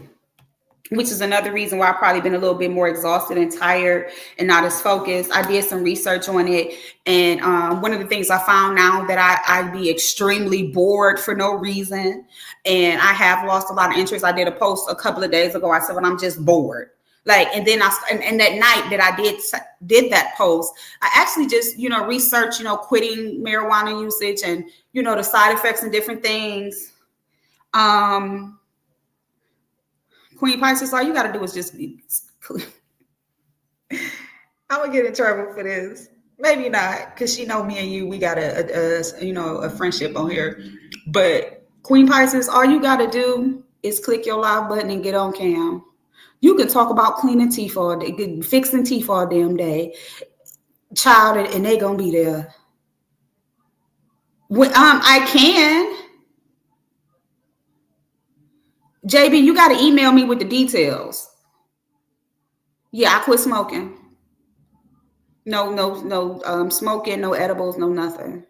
which is another reason why I've probably been a little bit more exhausted and tired and not as focused. I did some research on it. And one of the things I found now that I'd be extremely bored for no reason. And I have lost a lot of interest. I did a post a couple of days ago. I said, when I'm just bored. Like, and then and that night that I did that post, I actually just, researched, quitting marijuana usage and, the side effects and different things. Queen Pisces, all you got to do is just be. I'm gonna get in trouble for this. Maybe not, because she know me and you. We got a friendship on here. But Queen Pisces, all you got to do is click your live button and get on cam. You can talk about cleaning teeth all day, fixing teeth all damn day, child, and they gonna be there. I can. JB, you got to email me with the details. Yeah, I quit smoking. No smoking, no edibles, no nothing.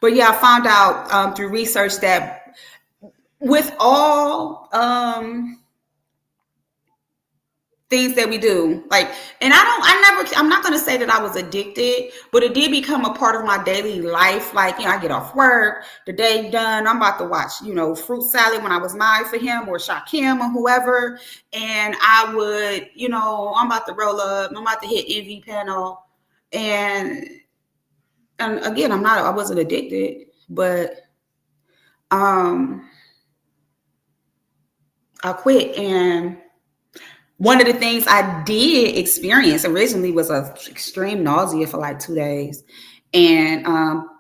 But yeah, I found out through research that with all things that we do, like, and I'm not going to say that I was addicted, but it did become a part of my daily life. Like, I get off work, the day done, I'm about to watch, Fruit Salad when I was married for him, or Shakim or whoever. And I would, I'm about to roll up, I'm about to hit NV panel. And again, I wasn't addicted, but I quit. And one of the things I did experience originally was a extreme nausea for like 2 days and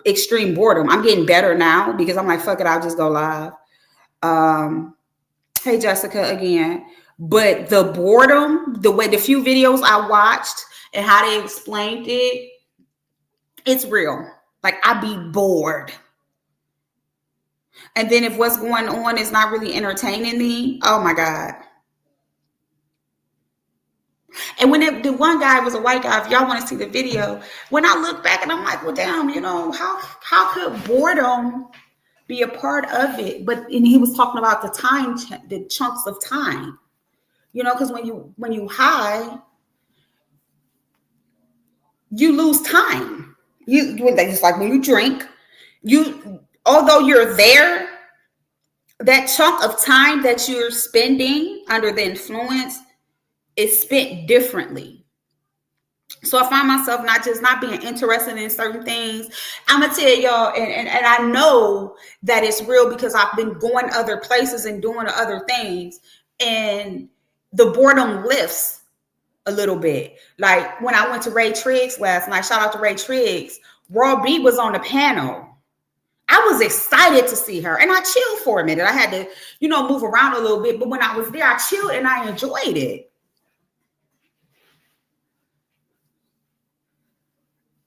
extreme boredom. I'm getting better now because I'm like, fuck it, I'll just go live. Hey, Jessica, again. But the boredom, the few videos I watched and how they explained it, it's real. Like, I be bored. And then if what's going on is not really entertaining me, oh my God. And when the one guy was a white guy, if y'all want to see the video, when I look back and I'm like, well, damn, how could boredom be a part of it? And he was talking about the chunks of time, because when you high, you lose time. It's like when you drink, although you're there, that chunk of time that you're spending under the influence is spent differently. So I find myself not being interested in certain things. I'm gonna tell y'all, and I know that it's real because I've been going other places and doing other things, and the boredom lifts a little bit. Like when I went to Ray Triggs last night, shout out to Ray Triggs, Raw B was on the panel. I was excited to see her, and I chilled for a minute. I had to, move around a little bit, but when I was there, I chilled and I enjoyed it.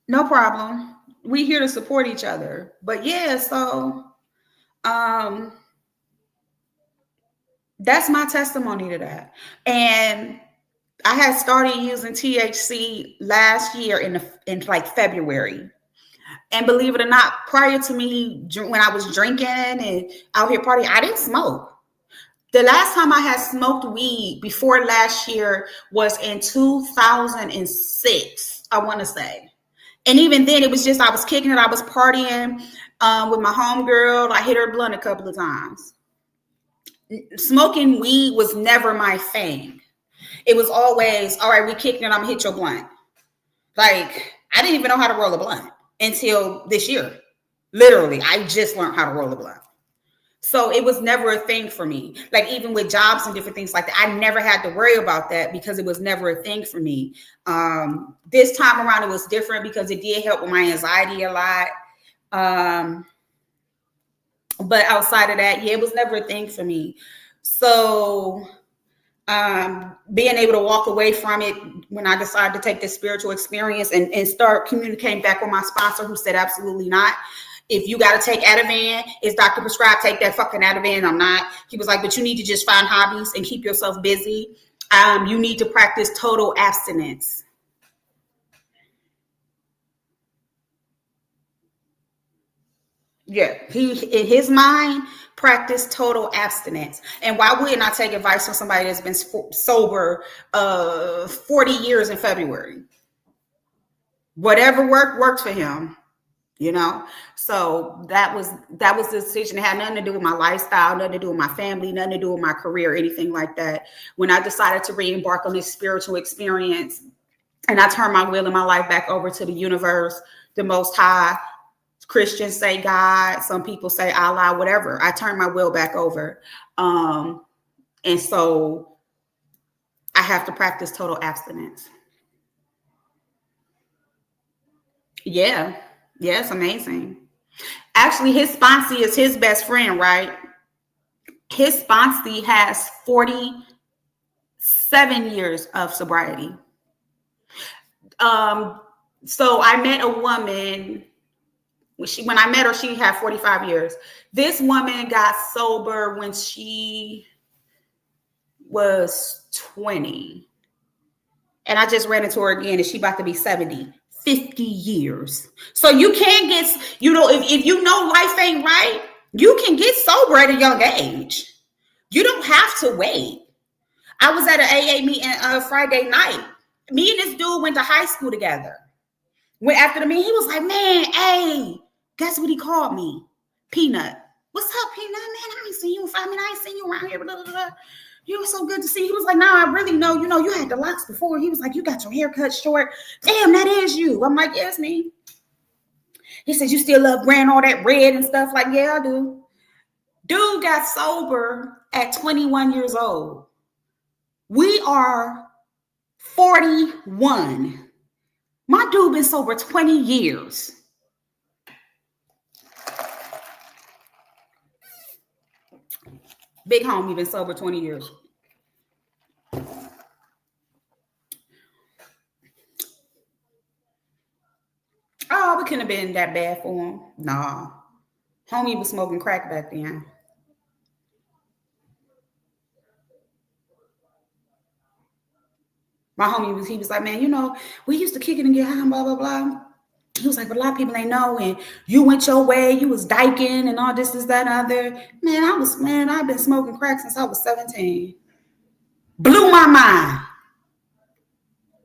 No problem. We here to support each other. But yeah, so that's my testimony to that. And I had started using THC last year in like February. And believe it or not, prior to me, when I was drinking and out here partying, I didn't smoke. The last time I had smoked weed before last year was in 2006, I want to say. And even then, it was just, I was kicking it. I was partying with my homegirl. I hit her blunt a couple of times. Smoking weed was never my thing. It was always, all right, we kicking it, I'm going to hit your blunt. Like, I didn't even know how to roll a blunt until this year. Literally, I just learned how to roll a blunt. So it was never a thing for me. Like even with jobs and different things like that, I never had to worry about that because it was never a thing for me. This time around, it was different because it did help with my anxiety a lot. But outside of that, yeah, it was never a thing for me. So being able to walk away from it when I decided to take this spiritual experience and start communicating back with my sponsor who said absolutely not. If you got to take Ativan, it's doctor prescribed, take that fucking Ativan. I'm not. He was like, but you need to just find hobbies and keep yourself busy. You need to practice total abstinence. Yeah, he in his mind practiced total abstinence. And why wouldn't I take advice from somebody that's been sober 40 years in February? Whatever worked for him, you know. So that was the decision. It had nothing to do with my lifestyle, nothing to do with my family, nothing to do with my career, anything like that. When I decided to re-embark on this spiritual experience, and I turned my will and my life back over to the universe, the Most High. Christians say God, some people say Allah, whatever. I turned my will back over. And so I have to practice total abstinence. Yeah. Yeah, it's amazing. Actually, his sponsee is his best friend, right? His sponsee has 47 years of sobriety. So I met a woman. When I met her, she had 45 years. This woman got sober when she was 20. And I just ran into her again, and she about to be 70. 50 years. So you can't get, if you know life ain't right, you can get sober at a young age. You don't have to wait. I was at an AA meeting Friday night. Me and this dude went to high school together. When after the meeting, he was like, man, hey, guess what he called me? Peanut. What's up, Peanut? Man, I ain't seen you in 5 minutes. I ain't seen you around here. Blah, blah, blah. You were so good to see. He was like, nah, I really know. You had the locks before. He was like, you got your hair cut short. Damn, that is you. I'm like, yeah, it's me. He said, you still love wearing all that red and stuff? Like, yeah, I do. Dude got sober at 21 years old. We are 41. My dude been sober 20 years. Big homie been sober 20 years. Oh, it couldn't have been that bad for him. Nah. Homie was smoking crack back then. My homie he was like, man, we used to kick it and get high and blah, blah, blah. He was like, but a lot of people ain't know, and you went your way, you was dyking and all this, that, and other. I've been smoking crack since I was 17. Blew my mind.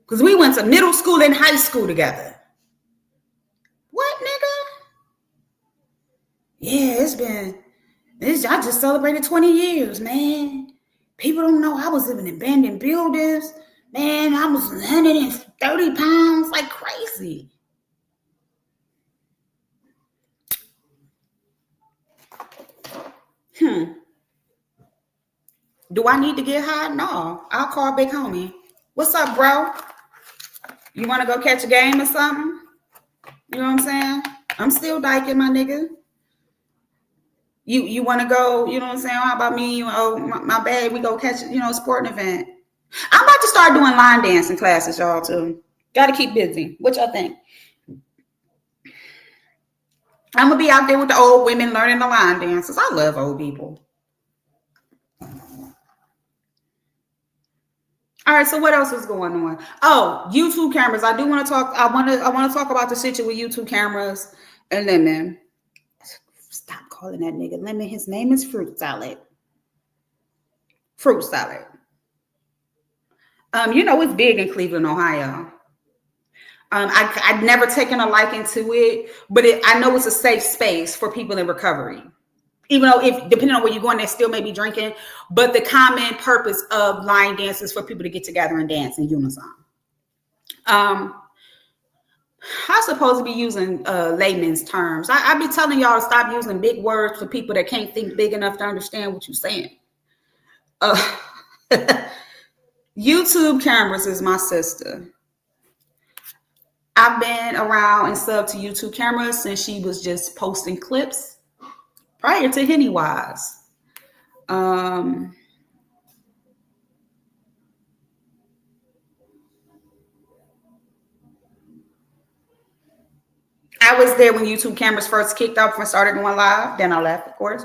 Because we went to middle school and high school together. What, nigga? Yeah, I just celebrated 20 years, man. People don't know I was living in abandoned buildings. Man, I was 130 pounds, like crazy. Do I need to get high? No. I'll call big homie. What's up, bro? You want to go catch a game or something? You know what I'm saying? I'm still dyking, my nigga. You want to go, you know what I'm saying? How about me? My bad. We go catch, a sporting event. I'm about to start doing line dancing classes, y'all, too. Got to keep busy. What y'all think? I'm going to be out there with the old women learning the line dances. I love old people. All right, so what else is going on? Oh, YouTube cameras. I do want to talk. I want to talk about the situation with YouTube cameras and Lemon. Stop calling that nigga Lemon. His name is Fruit Salad. Fruit Salad. It's big in Cleveland, Ohio. I've never taken a liking to it, but I know it's a safe space for people in recovery. Even though depending on where you're going, they still may be drinking, but the common purpose of line dance is for people to get together and dance in unison. I'm supposed to be using layman's terms. I be telling y'all to stop using big words for people that can't think big enough to understand what you're saying. YouTube cameras is my sister. I've been around and subbed to YouTube cameras since she was just posting clips prior to Hennywise. I was there when YouTube cameras first kicked off and started going live. Then I left, of course.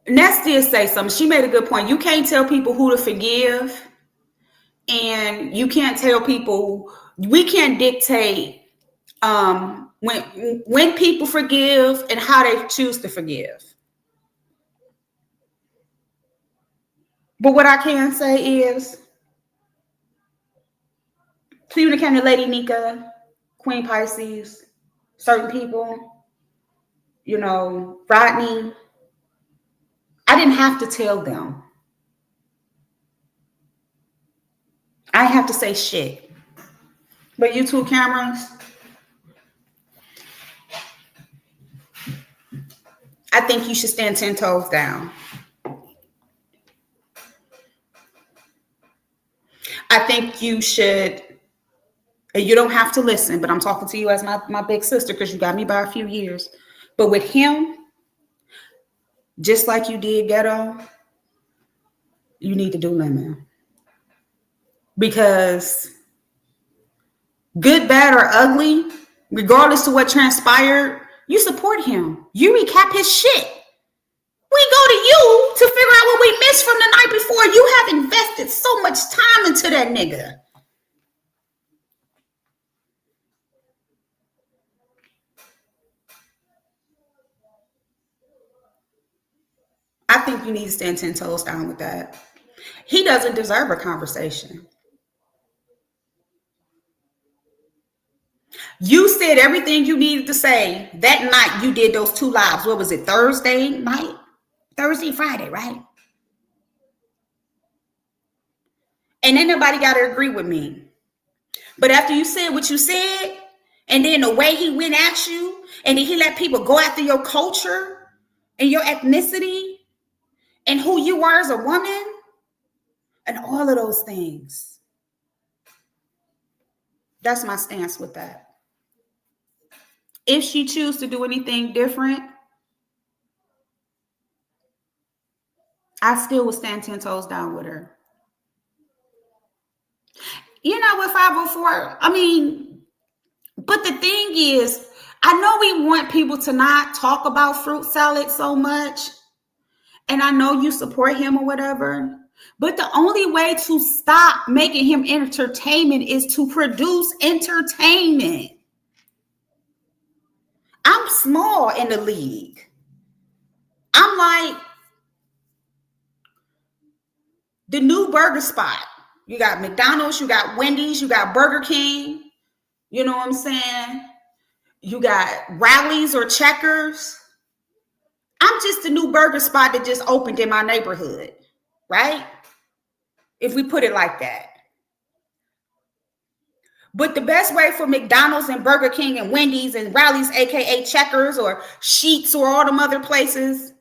Ness did say something. She made a good point. You can't tell people who to forgive, and you can't tell people. We can't dictate When people forgive and how they choose to forgive. But what I can say is, Cleveland County Lady Nika, Queen Pisces, certain people, Rodney, I didn't have to tell them. I didn't have to say shit. But YouTube cameras, I think you should stand 10 toes down. I think you should, and you don't have to listen, but I'm talking to you as my big sister because you got me by a few years. But with him, just like you did Ghetto, you need to do lemon. Because good, bad, or ugly, regardless of what transpired, you support him. You recap his shit. We go to you to figure out what we missed from the night before. You have invested so much time into that nigga. I think you need to stand 10 toes down with that. He doesn't deserve a conversation. You said everything you needed to say that night. You did those 2 lives. What was it, Thursday night? Thursday, Friday, right? And then nobody got to agree with me. But after you said what you said, and then the way he went at you, and then he let people go after your culture and your ethnicity and who you are as a woman and all of those things. That's my stance with that. If she chooses to do anything different, I still would stand 10 toes down with her. With 504, but the thing is, I know we want people to not talk about fruit salad so much. And I know you support him or whatever. But the only way to stop making him entertainment is to produce entertainment. I'm small in the league. I'm like the new burger spot. You got McDonald's, you got Wendy's, you got Burger King. You know what I'm saying? You got Rallies or Checkers. I'm just the new burger spot that just opened in my neighborhood, right? If we put it like that. But the best way for McDonald's and Burger King and Wendy's and Rallies, aka Checkers or Sheets or all them other places,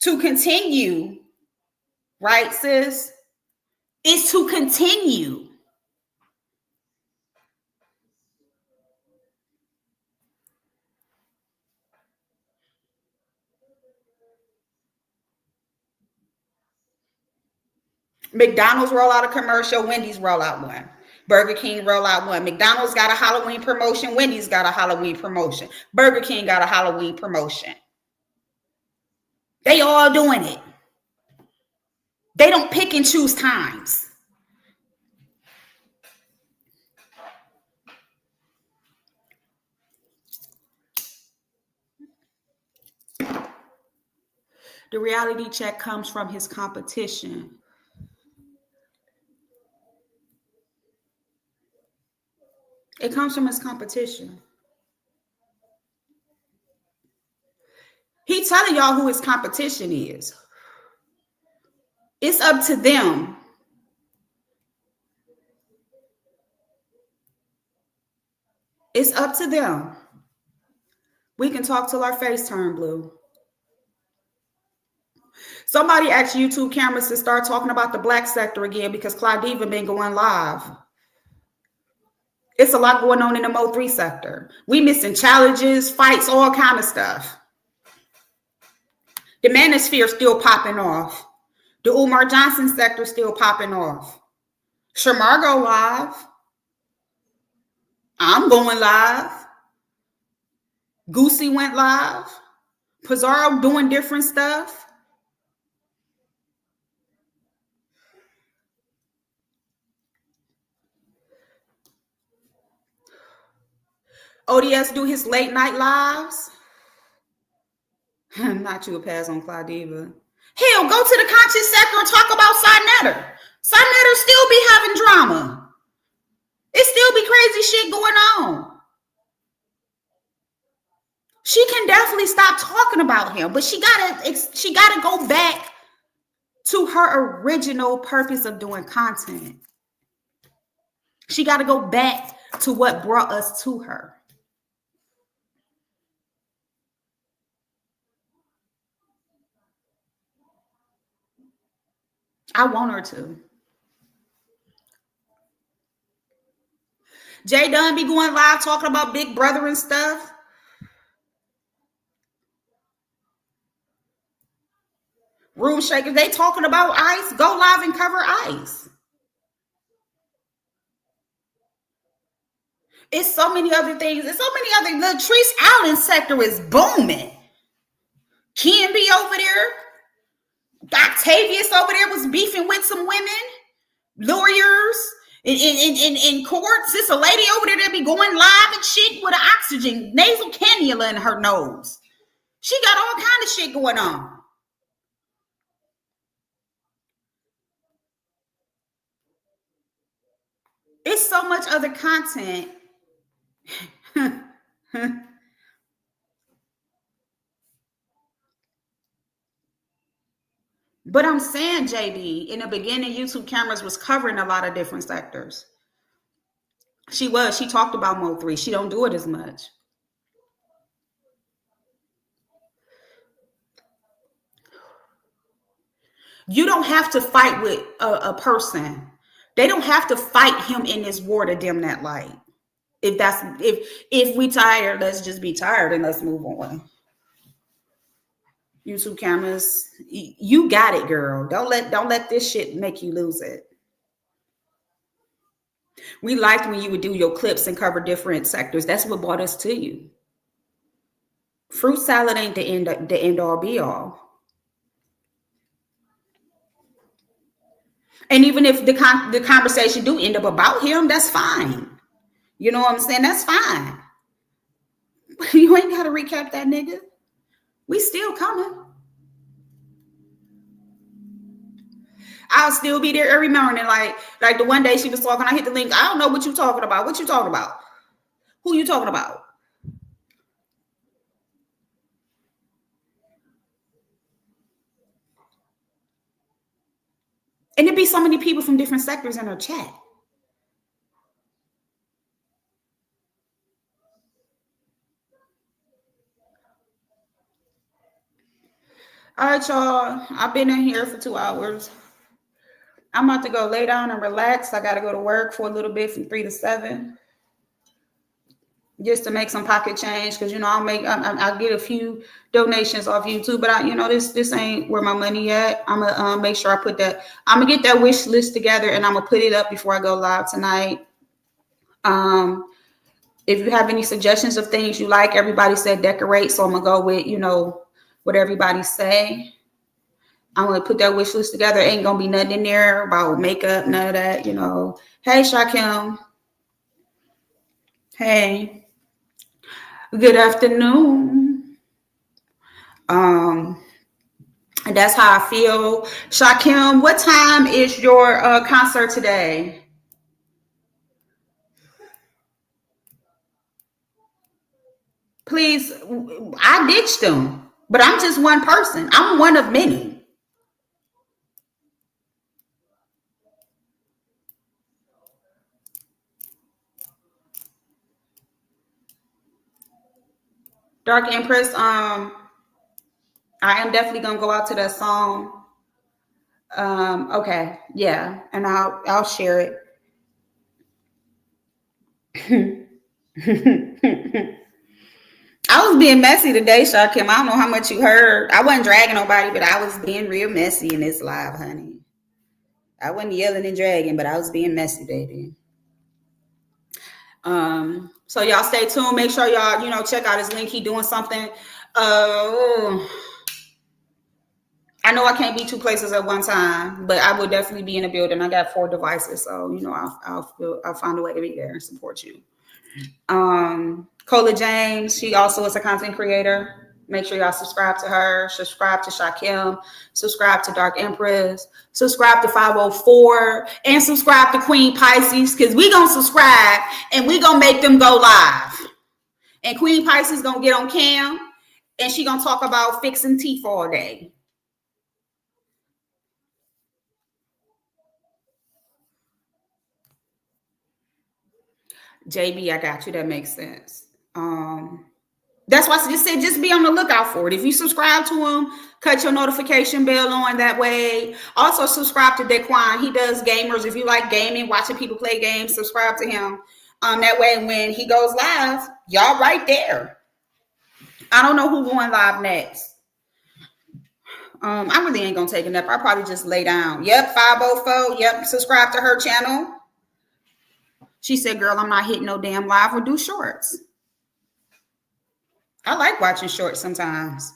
to continue, right, sis, is to continue. McDonald's roll out a commercial, Wendy's roll out one. Burger King roll out one. McDonald's got a Halloween promotion. Wendy's got a Halloween promotion. Burger King got a Halloween promotion. They all doing it. They don't pick and choose times. The reality check comes from his competition. It comes from his competition. He telling y'all who his competition is. It's up to them. It's up to them. We can talk till our face turn blue. Somebody asked YouTube cameras to start talking about the black sector again because Claudiva been going live. It's a lot going on in the Mo3 sector. We missing challenges, fights, all kind of stuff. The Manosphere still popping off. The Umar Johnson sector still popping off. Shamar go live. I'm going live. Goosey went live. Pizarro doing different stuff. ODS do his late night lives. Not you a pass on Claudiva. Hell, go to the conscious sector and talk about Sinetter. Sinetter still be having drama. It still be crazy shit going on. She can definitely stop talking about him, but she gotta go back to her original purpose of doing content. She gotta go back to what brought us to her. I want her to. Jay Dunn be going live talking about Big Brother and stuff. Room shakers, they talking about ICE. Go live and cover ICE. It's so many other things. It's so many other. The Treese Allen sector is booming. Ken be over there. Octavius over there was beefing with some women, lawyers in courts. It's a lady over there that be going live and shit with an oxygen nasal cannula in her nose. She got all kind of shit going on. It's so much other content. But I'm saying, JB, in the beginning, YouTube cameras was covering a lot of different sectors. She talked about Mode 3. She don't do it as much. You don't have to fight with a person. They don't have to fight him in this war to dim that light. If we tired, let's just be tired and let's move on. YouTube cameras, you got it, girl. Don't let this shit make you lose it. We liked when you would do your clips and cover different sectors. That's what brought us to you. Fruit salad ain't the end all be all. And even if the conversation do end up about him, that's fine. You know what I'm saying? That's fine. You ain't got to recap that nigga. We still coming. I'll still be there every morning. Like the one day she was talking, I hit the link. I don't know what you talking about. What you talking about? Who you talking about? And there'd be so many people from different sectors in her chat. All right, y'all. I've been in here for 2 hours. I'm about to go lay down and relax. I got to go to work for a little bit from 3 to 7. Just to make some pocket change, because I'll get a few donations off YouTube, but this ain't where my money at. I'm gonna make sure I put that. I'm gonna get that wish list together and I'm gonna put it up before I go live tonight. If you have any suggestions of things you like, everybody said decorate, so I'm gonna go with what everybody say. I'm gonna put that wish list together. Ain't gonna be nothing in there about makeup, none of that. Hey Shakim. Hey. Good afternoon. And that's how I feel. Shakim, what time is your concert today? Please, I ditched them, but I'm just one person. I'm one of many. Dark Empress, I am definitely gonna go out to that song. Okay, yeah, and I'll share it. I was being messy today, Shakim. I don't know how much you heard. I wasn't dragging nobody, but I was being real messy in this live, honey. I wasn't yelling and dragging, but I was being messy, baby. So y'all stay tuned. Make sure y'all, check out his link. He doing something. I know I can't be 2 places at one time, but I will definitely be in a building. I got 4 devices, so I'll find a way to be there and support you. Cola James, she also is a content creator. Make sure y'all subscribe to her, subscribe to Shakim, subscribe to Dark Empress, subscribe to 504, and subscribe to Queen Pisces, because we gonna subscribe and we gonna make them go live. And Queen Pisces gonna get on cam and she gonna talk about fixing teeth all day. JB, I got you. That makes sense. That's why I just said just be on the lookout for it. If you subscribe to him, cut your notification bell on that way. Also subscribe to Daquan. He does gamers. If you like gaming, watching people play games, subscribe to him. That way when he goes live, y'all right there. I don't know who's going live next. I really ain't gonna take a nap. I'll probably just lay down. Yep, 504. Yep, subscribe to her channel. She said, girl, I'm not hitting no damn live or do shorts. I like watching shorts sometimes.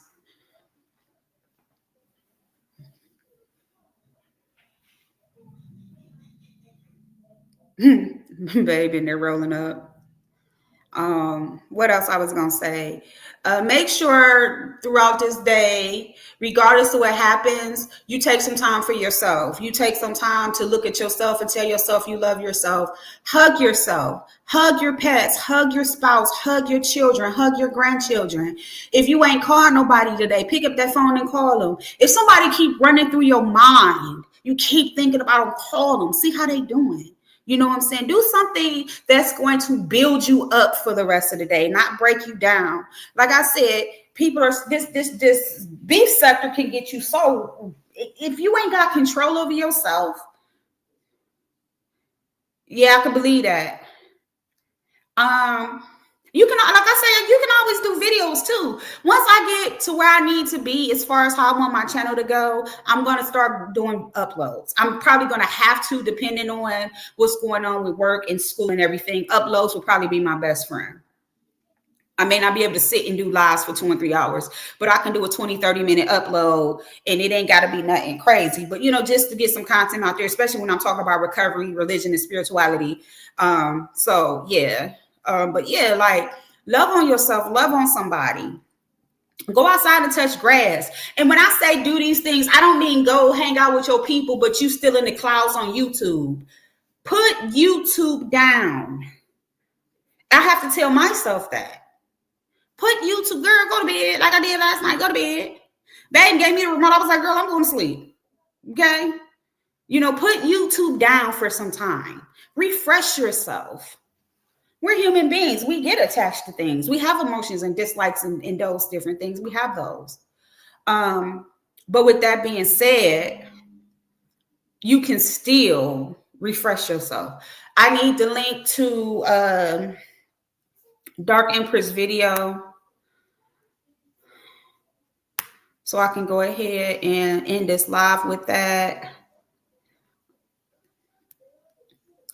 Baby, and they're rolling up. What else I was gonna say? Make sure throughout this day, regardless of what happens, you take some time for yourself. You take some time to look at yourself and tell yourself you love yourself. Hug yourself. Hug your pets. Hug your spouse. Hug your children. Hug your grandchildren. If you ain't called nobody today, pick up that phone and call them. If somebody keep running through your mind, you keep thinking about them, call them. See how they doing. You know what I'm saying? Do something that's going to build you up for the rest of the day, not break you down. Like I said, people are this beef sector can get you so, if you ain't got control over yourself. Yeah, I can believe that. You can, like I said, you can always do videos too. Once I get to where I need to be as far as how I want my channel to go, I'm going to start doing uploads. I'm probably going to have to, depending on what's going on with work and school and everything. Uploads will probably be my best friend. I may not be able to sit and do lives for 2 and 3 hours, but I can do a 20, 30-minute upload and it ain't got to be nothing crazy. But, you know, just to get some content out there, especially when I'm talking about recovery, religion, and spirituality. So, yeah. But, yeah, like, love on yourself, love on somebody. Go outside and touch grass. And when I say do these things, I don't mean go hang out with your people, but you still in the clouds on YouTube. Put YouTube down. I have to tell myself that. Put YouTube, girl, go to bed like I did last night. Go to bed. Babe gave me the remote. I was like, girl, I'm going to sleep. Okay? You know, put YouTube down for some time. Refresh yourself. We're human beings. We get attached to things. We have emotions and dislikes and those different things. We have those. But with that being said, you can still refresh yourself. I need the link to Dark Empress video, so I can go ahead and end this live with that.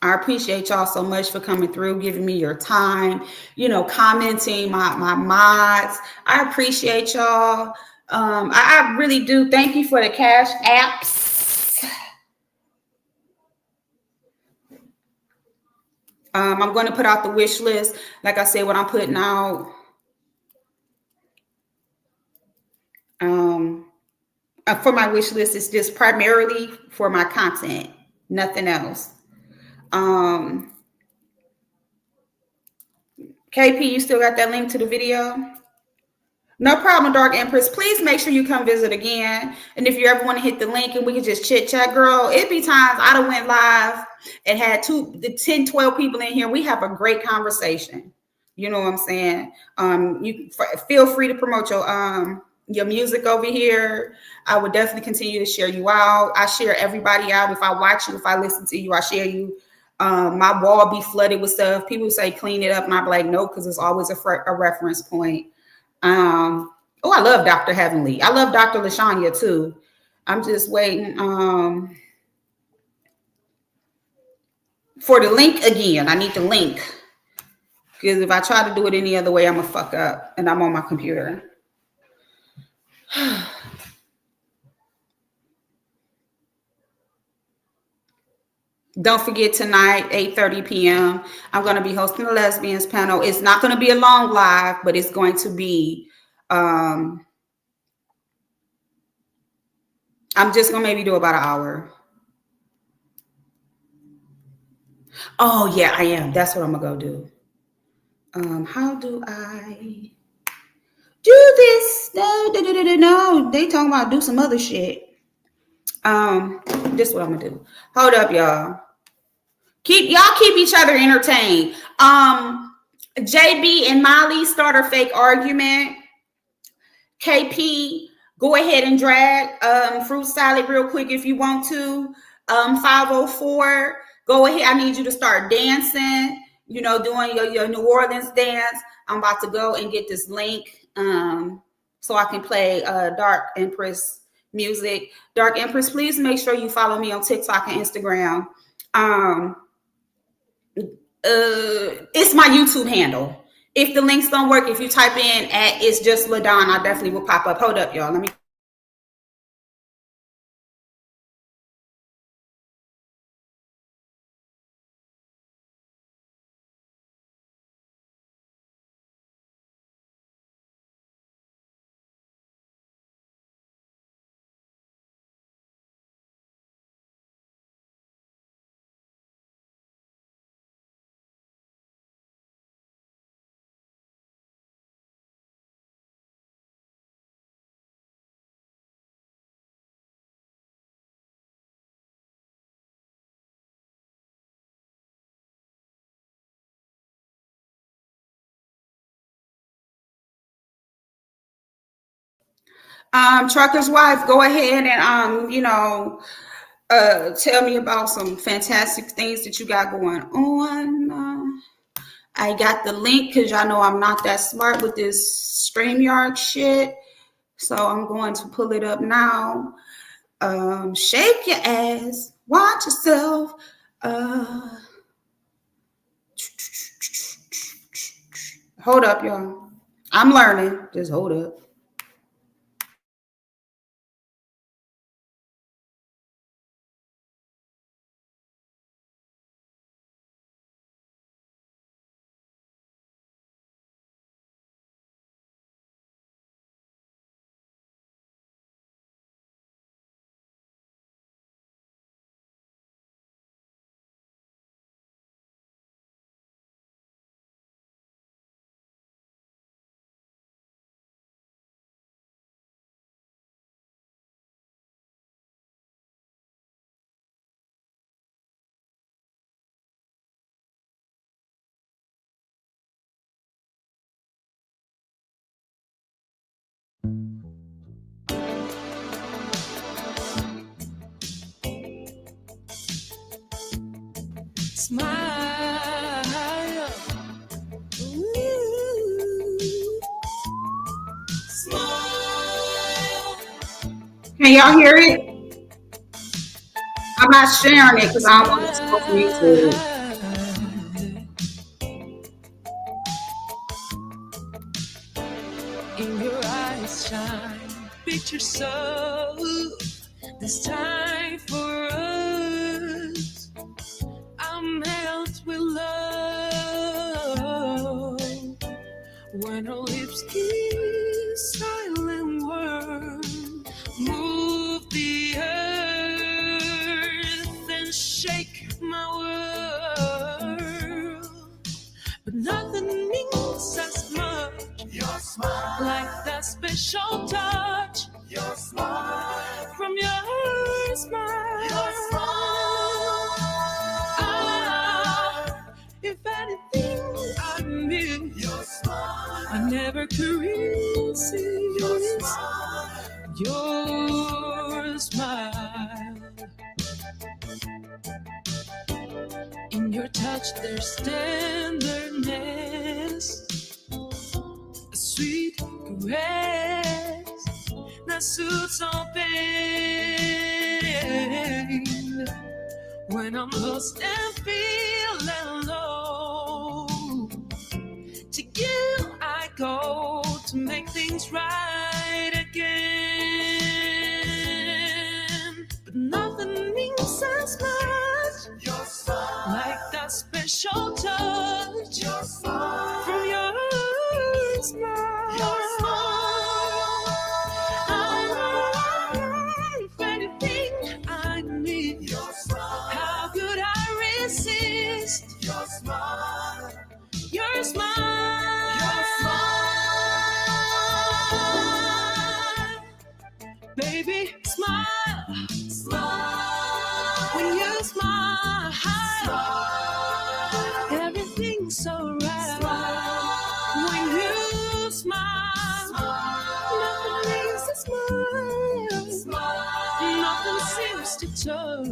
I appreciate y'all so much for coming through, giving me your time, you know, commenting, my mods. I appreciate y'all. I really do. Thank you for the cash apps. I'm going to put out the wish list. Like I said, what I'm putting out. For my wish list is just primarily for my content, nothing else. KP, you still got that link to the video? No problem, Dark Empress. Please make sure you come visit again. And if you ever want to hit the link and we can just chit chat, girl, it'd be times I done went live and had 10, 12 people in here. We have a great conversation. You know what I'm saying? You feel free to promote your music over here. I would definitely continue to share you out. I share everybody out. If I watch you, if I listen to you, I share you. My wall be flooded with stuff. People say clean it up, and I'm like, no, because it's always a reference point. I love Dr. Heavenly. I love Dr. LaShania too. I'm just waiting for the link again. I need the link, because if I try to do it any other way, I'm gonna fuck up, and I'm on my computer. Don't forget tonight, 8:30 p.m. I'm going to be hosting the lesbians panel. It's not going to be a long live, but it's going to be. I'm just going to maybe do about an hour. Oh yeah, I am. That's what I'm gonna go do. How do I do this? No. They talking about do some other shit. This is what I'm gonna do. Hold up, y'all. Keep each other entertained. JB and Molly start a fake argument. KP, go ahead and drag fruit salad real quick if you want to. 504, go ahead. I need you to start dancing, doing your New Orleans dance. I'm about to go and get this link so I can play Dark Empress music. Dark Empress, please make sure you follow me on TikTok and Instagram. It's my YouTube handle. If the links don't work, if you type in at It's Just LaDon, I definitely will pop up. Hold up, y'all. Let me. Trucker's wife, go ahead and tell me about some fantastic things that you got going on. I got the link because y'all know I'm not that smart with this StreamYard shit. So I'm going to pull it up now. Shake your ass. Watch yourself. Hold up, y'all. I'm learning. Just hold up. Smile. Ooh. Smile. Can y'all hear it? I'm not sharing it because I don't want to smoke YouTube. In your eyes shine picture so this time for us I'm held with love when our lips kiss silent words move the earth and shake my world but nothing means as much your smile, like that special touch. Your smile, from your smile. Your smile. If anything I miss, your smile. I never could resist. Your smile. Your smile. In your touch, there's tenderness. Sweet caress that soothes all pain when I'm lost and feeling low. To you I go to make things right again. But nothing means as much nothing seems to touch.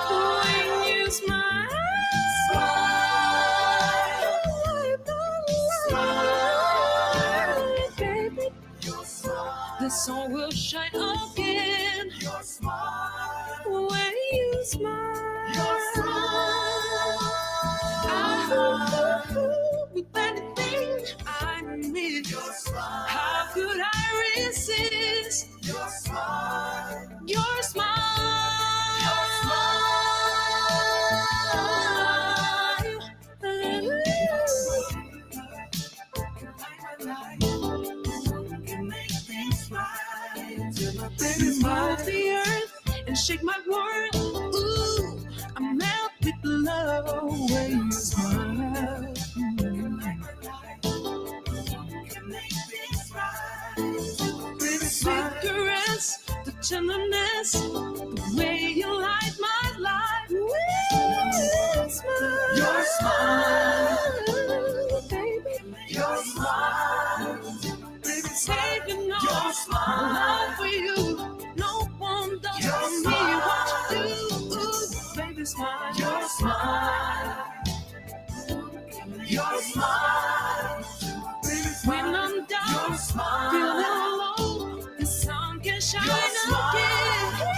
When you smile, smile, baby, the sun will shine again. When you smile, I hope with anything I need. How could I resist your smile? Your smile. Your baby, smile the earth and shake my world. Ooh, I'm melt with love when you smile. Baby, sweet caress, the tenderness, the way you light my life. With smile. Your smile, baby, your smile. Baby, say you know your smile. Love for you, no one does for me what you do. Baby, smile. Your smile, your smile. Baby, when I'm down, feeling alone, the sun can shine again.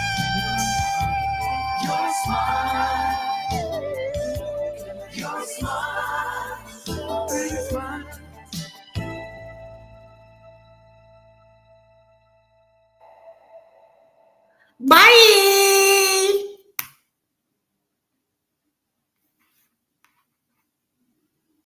Your smile, your smile, baby, smile. Bye.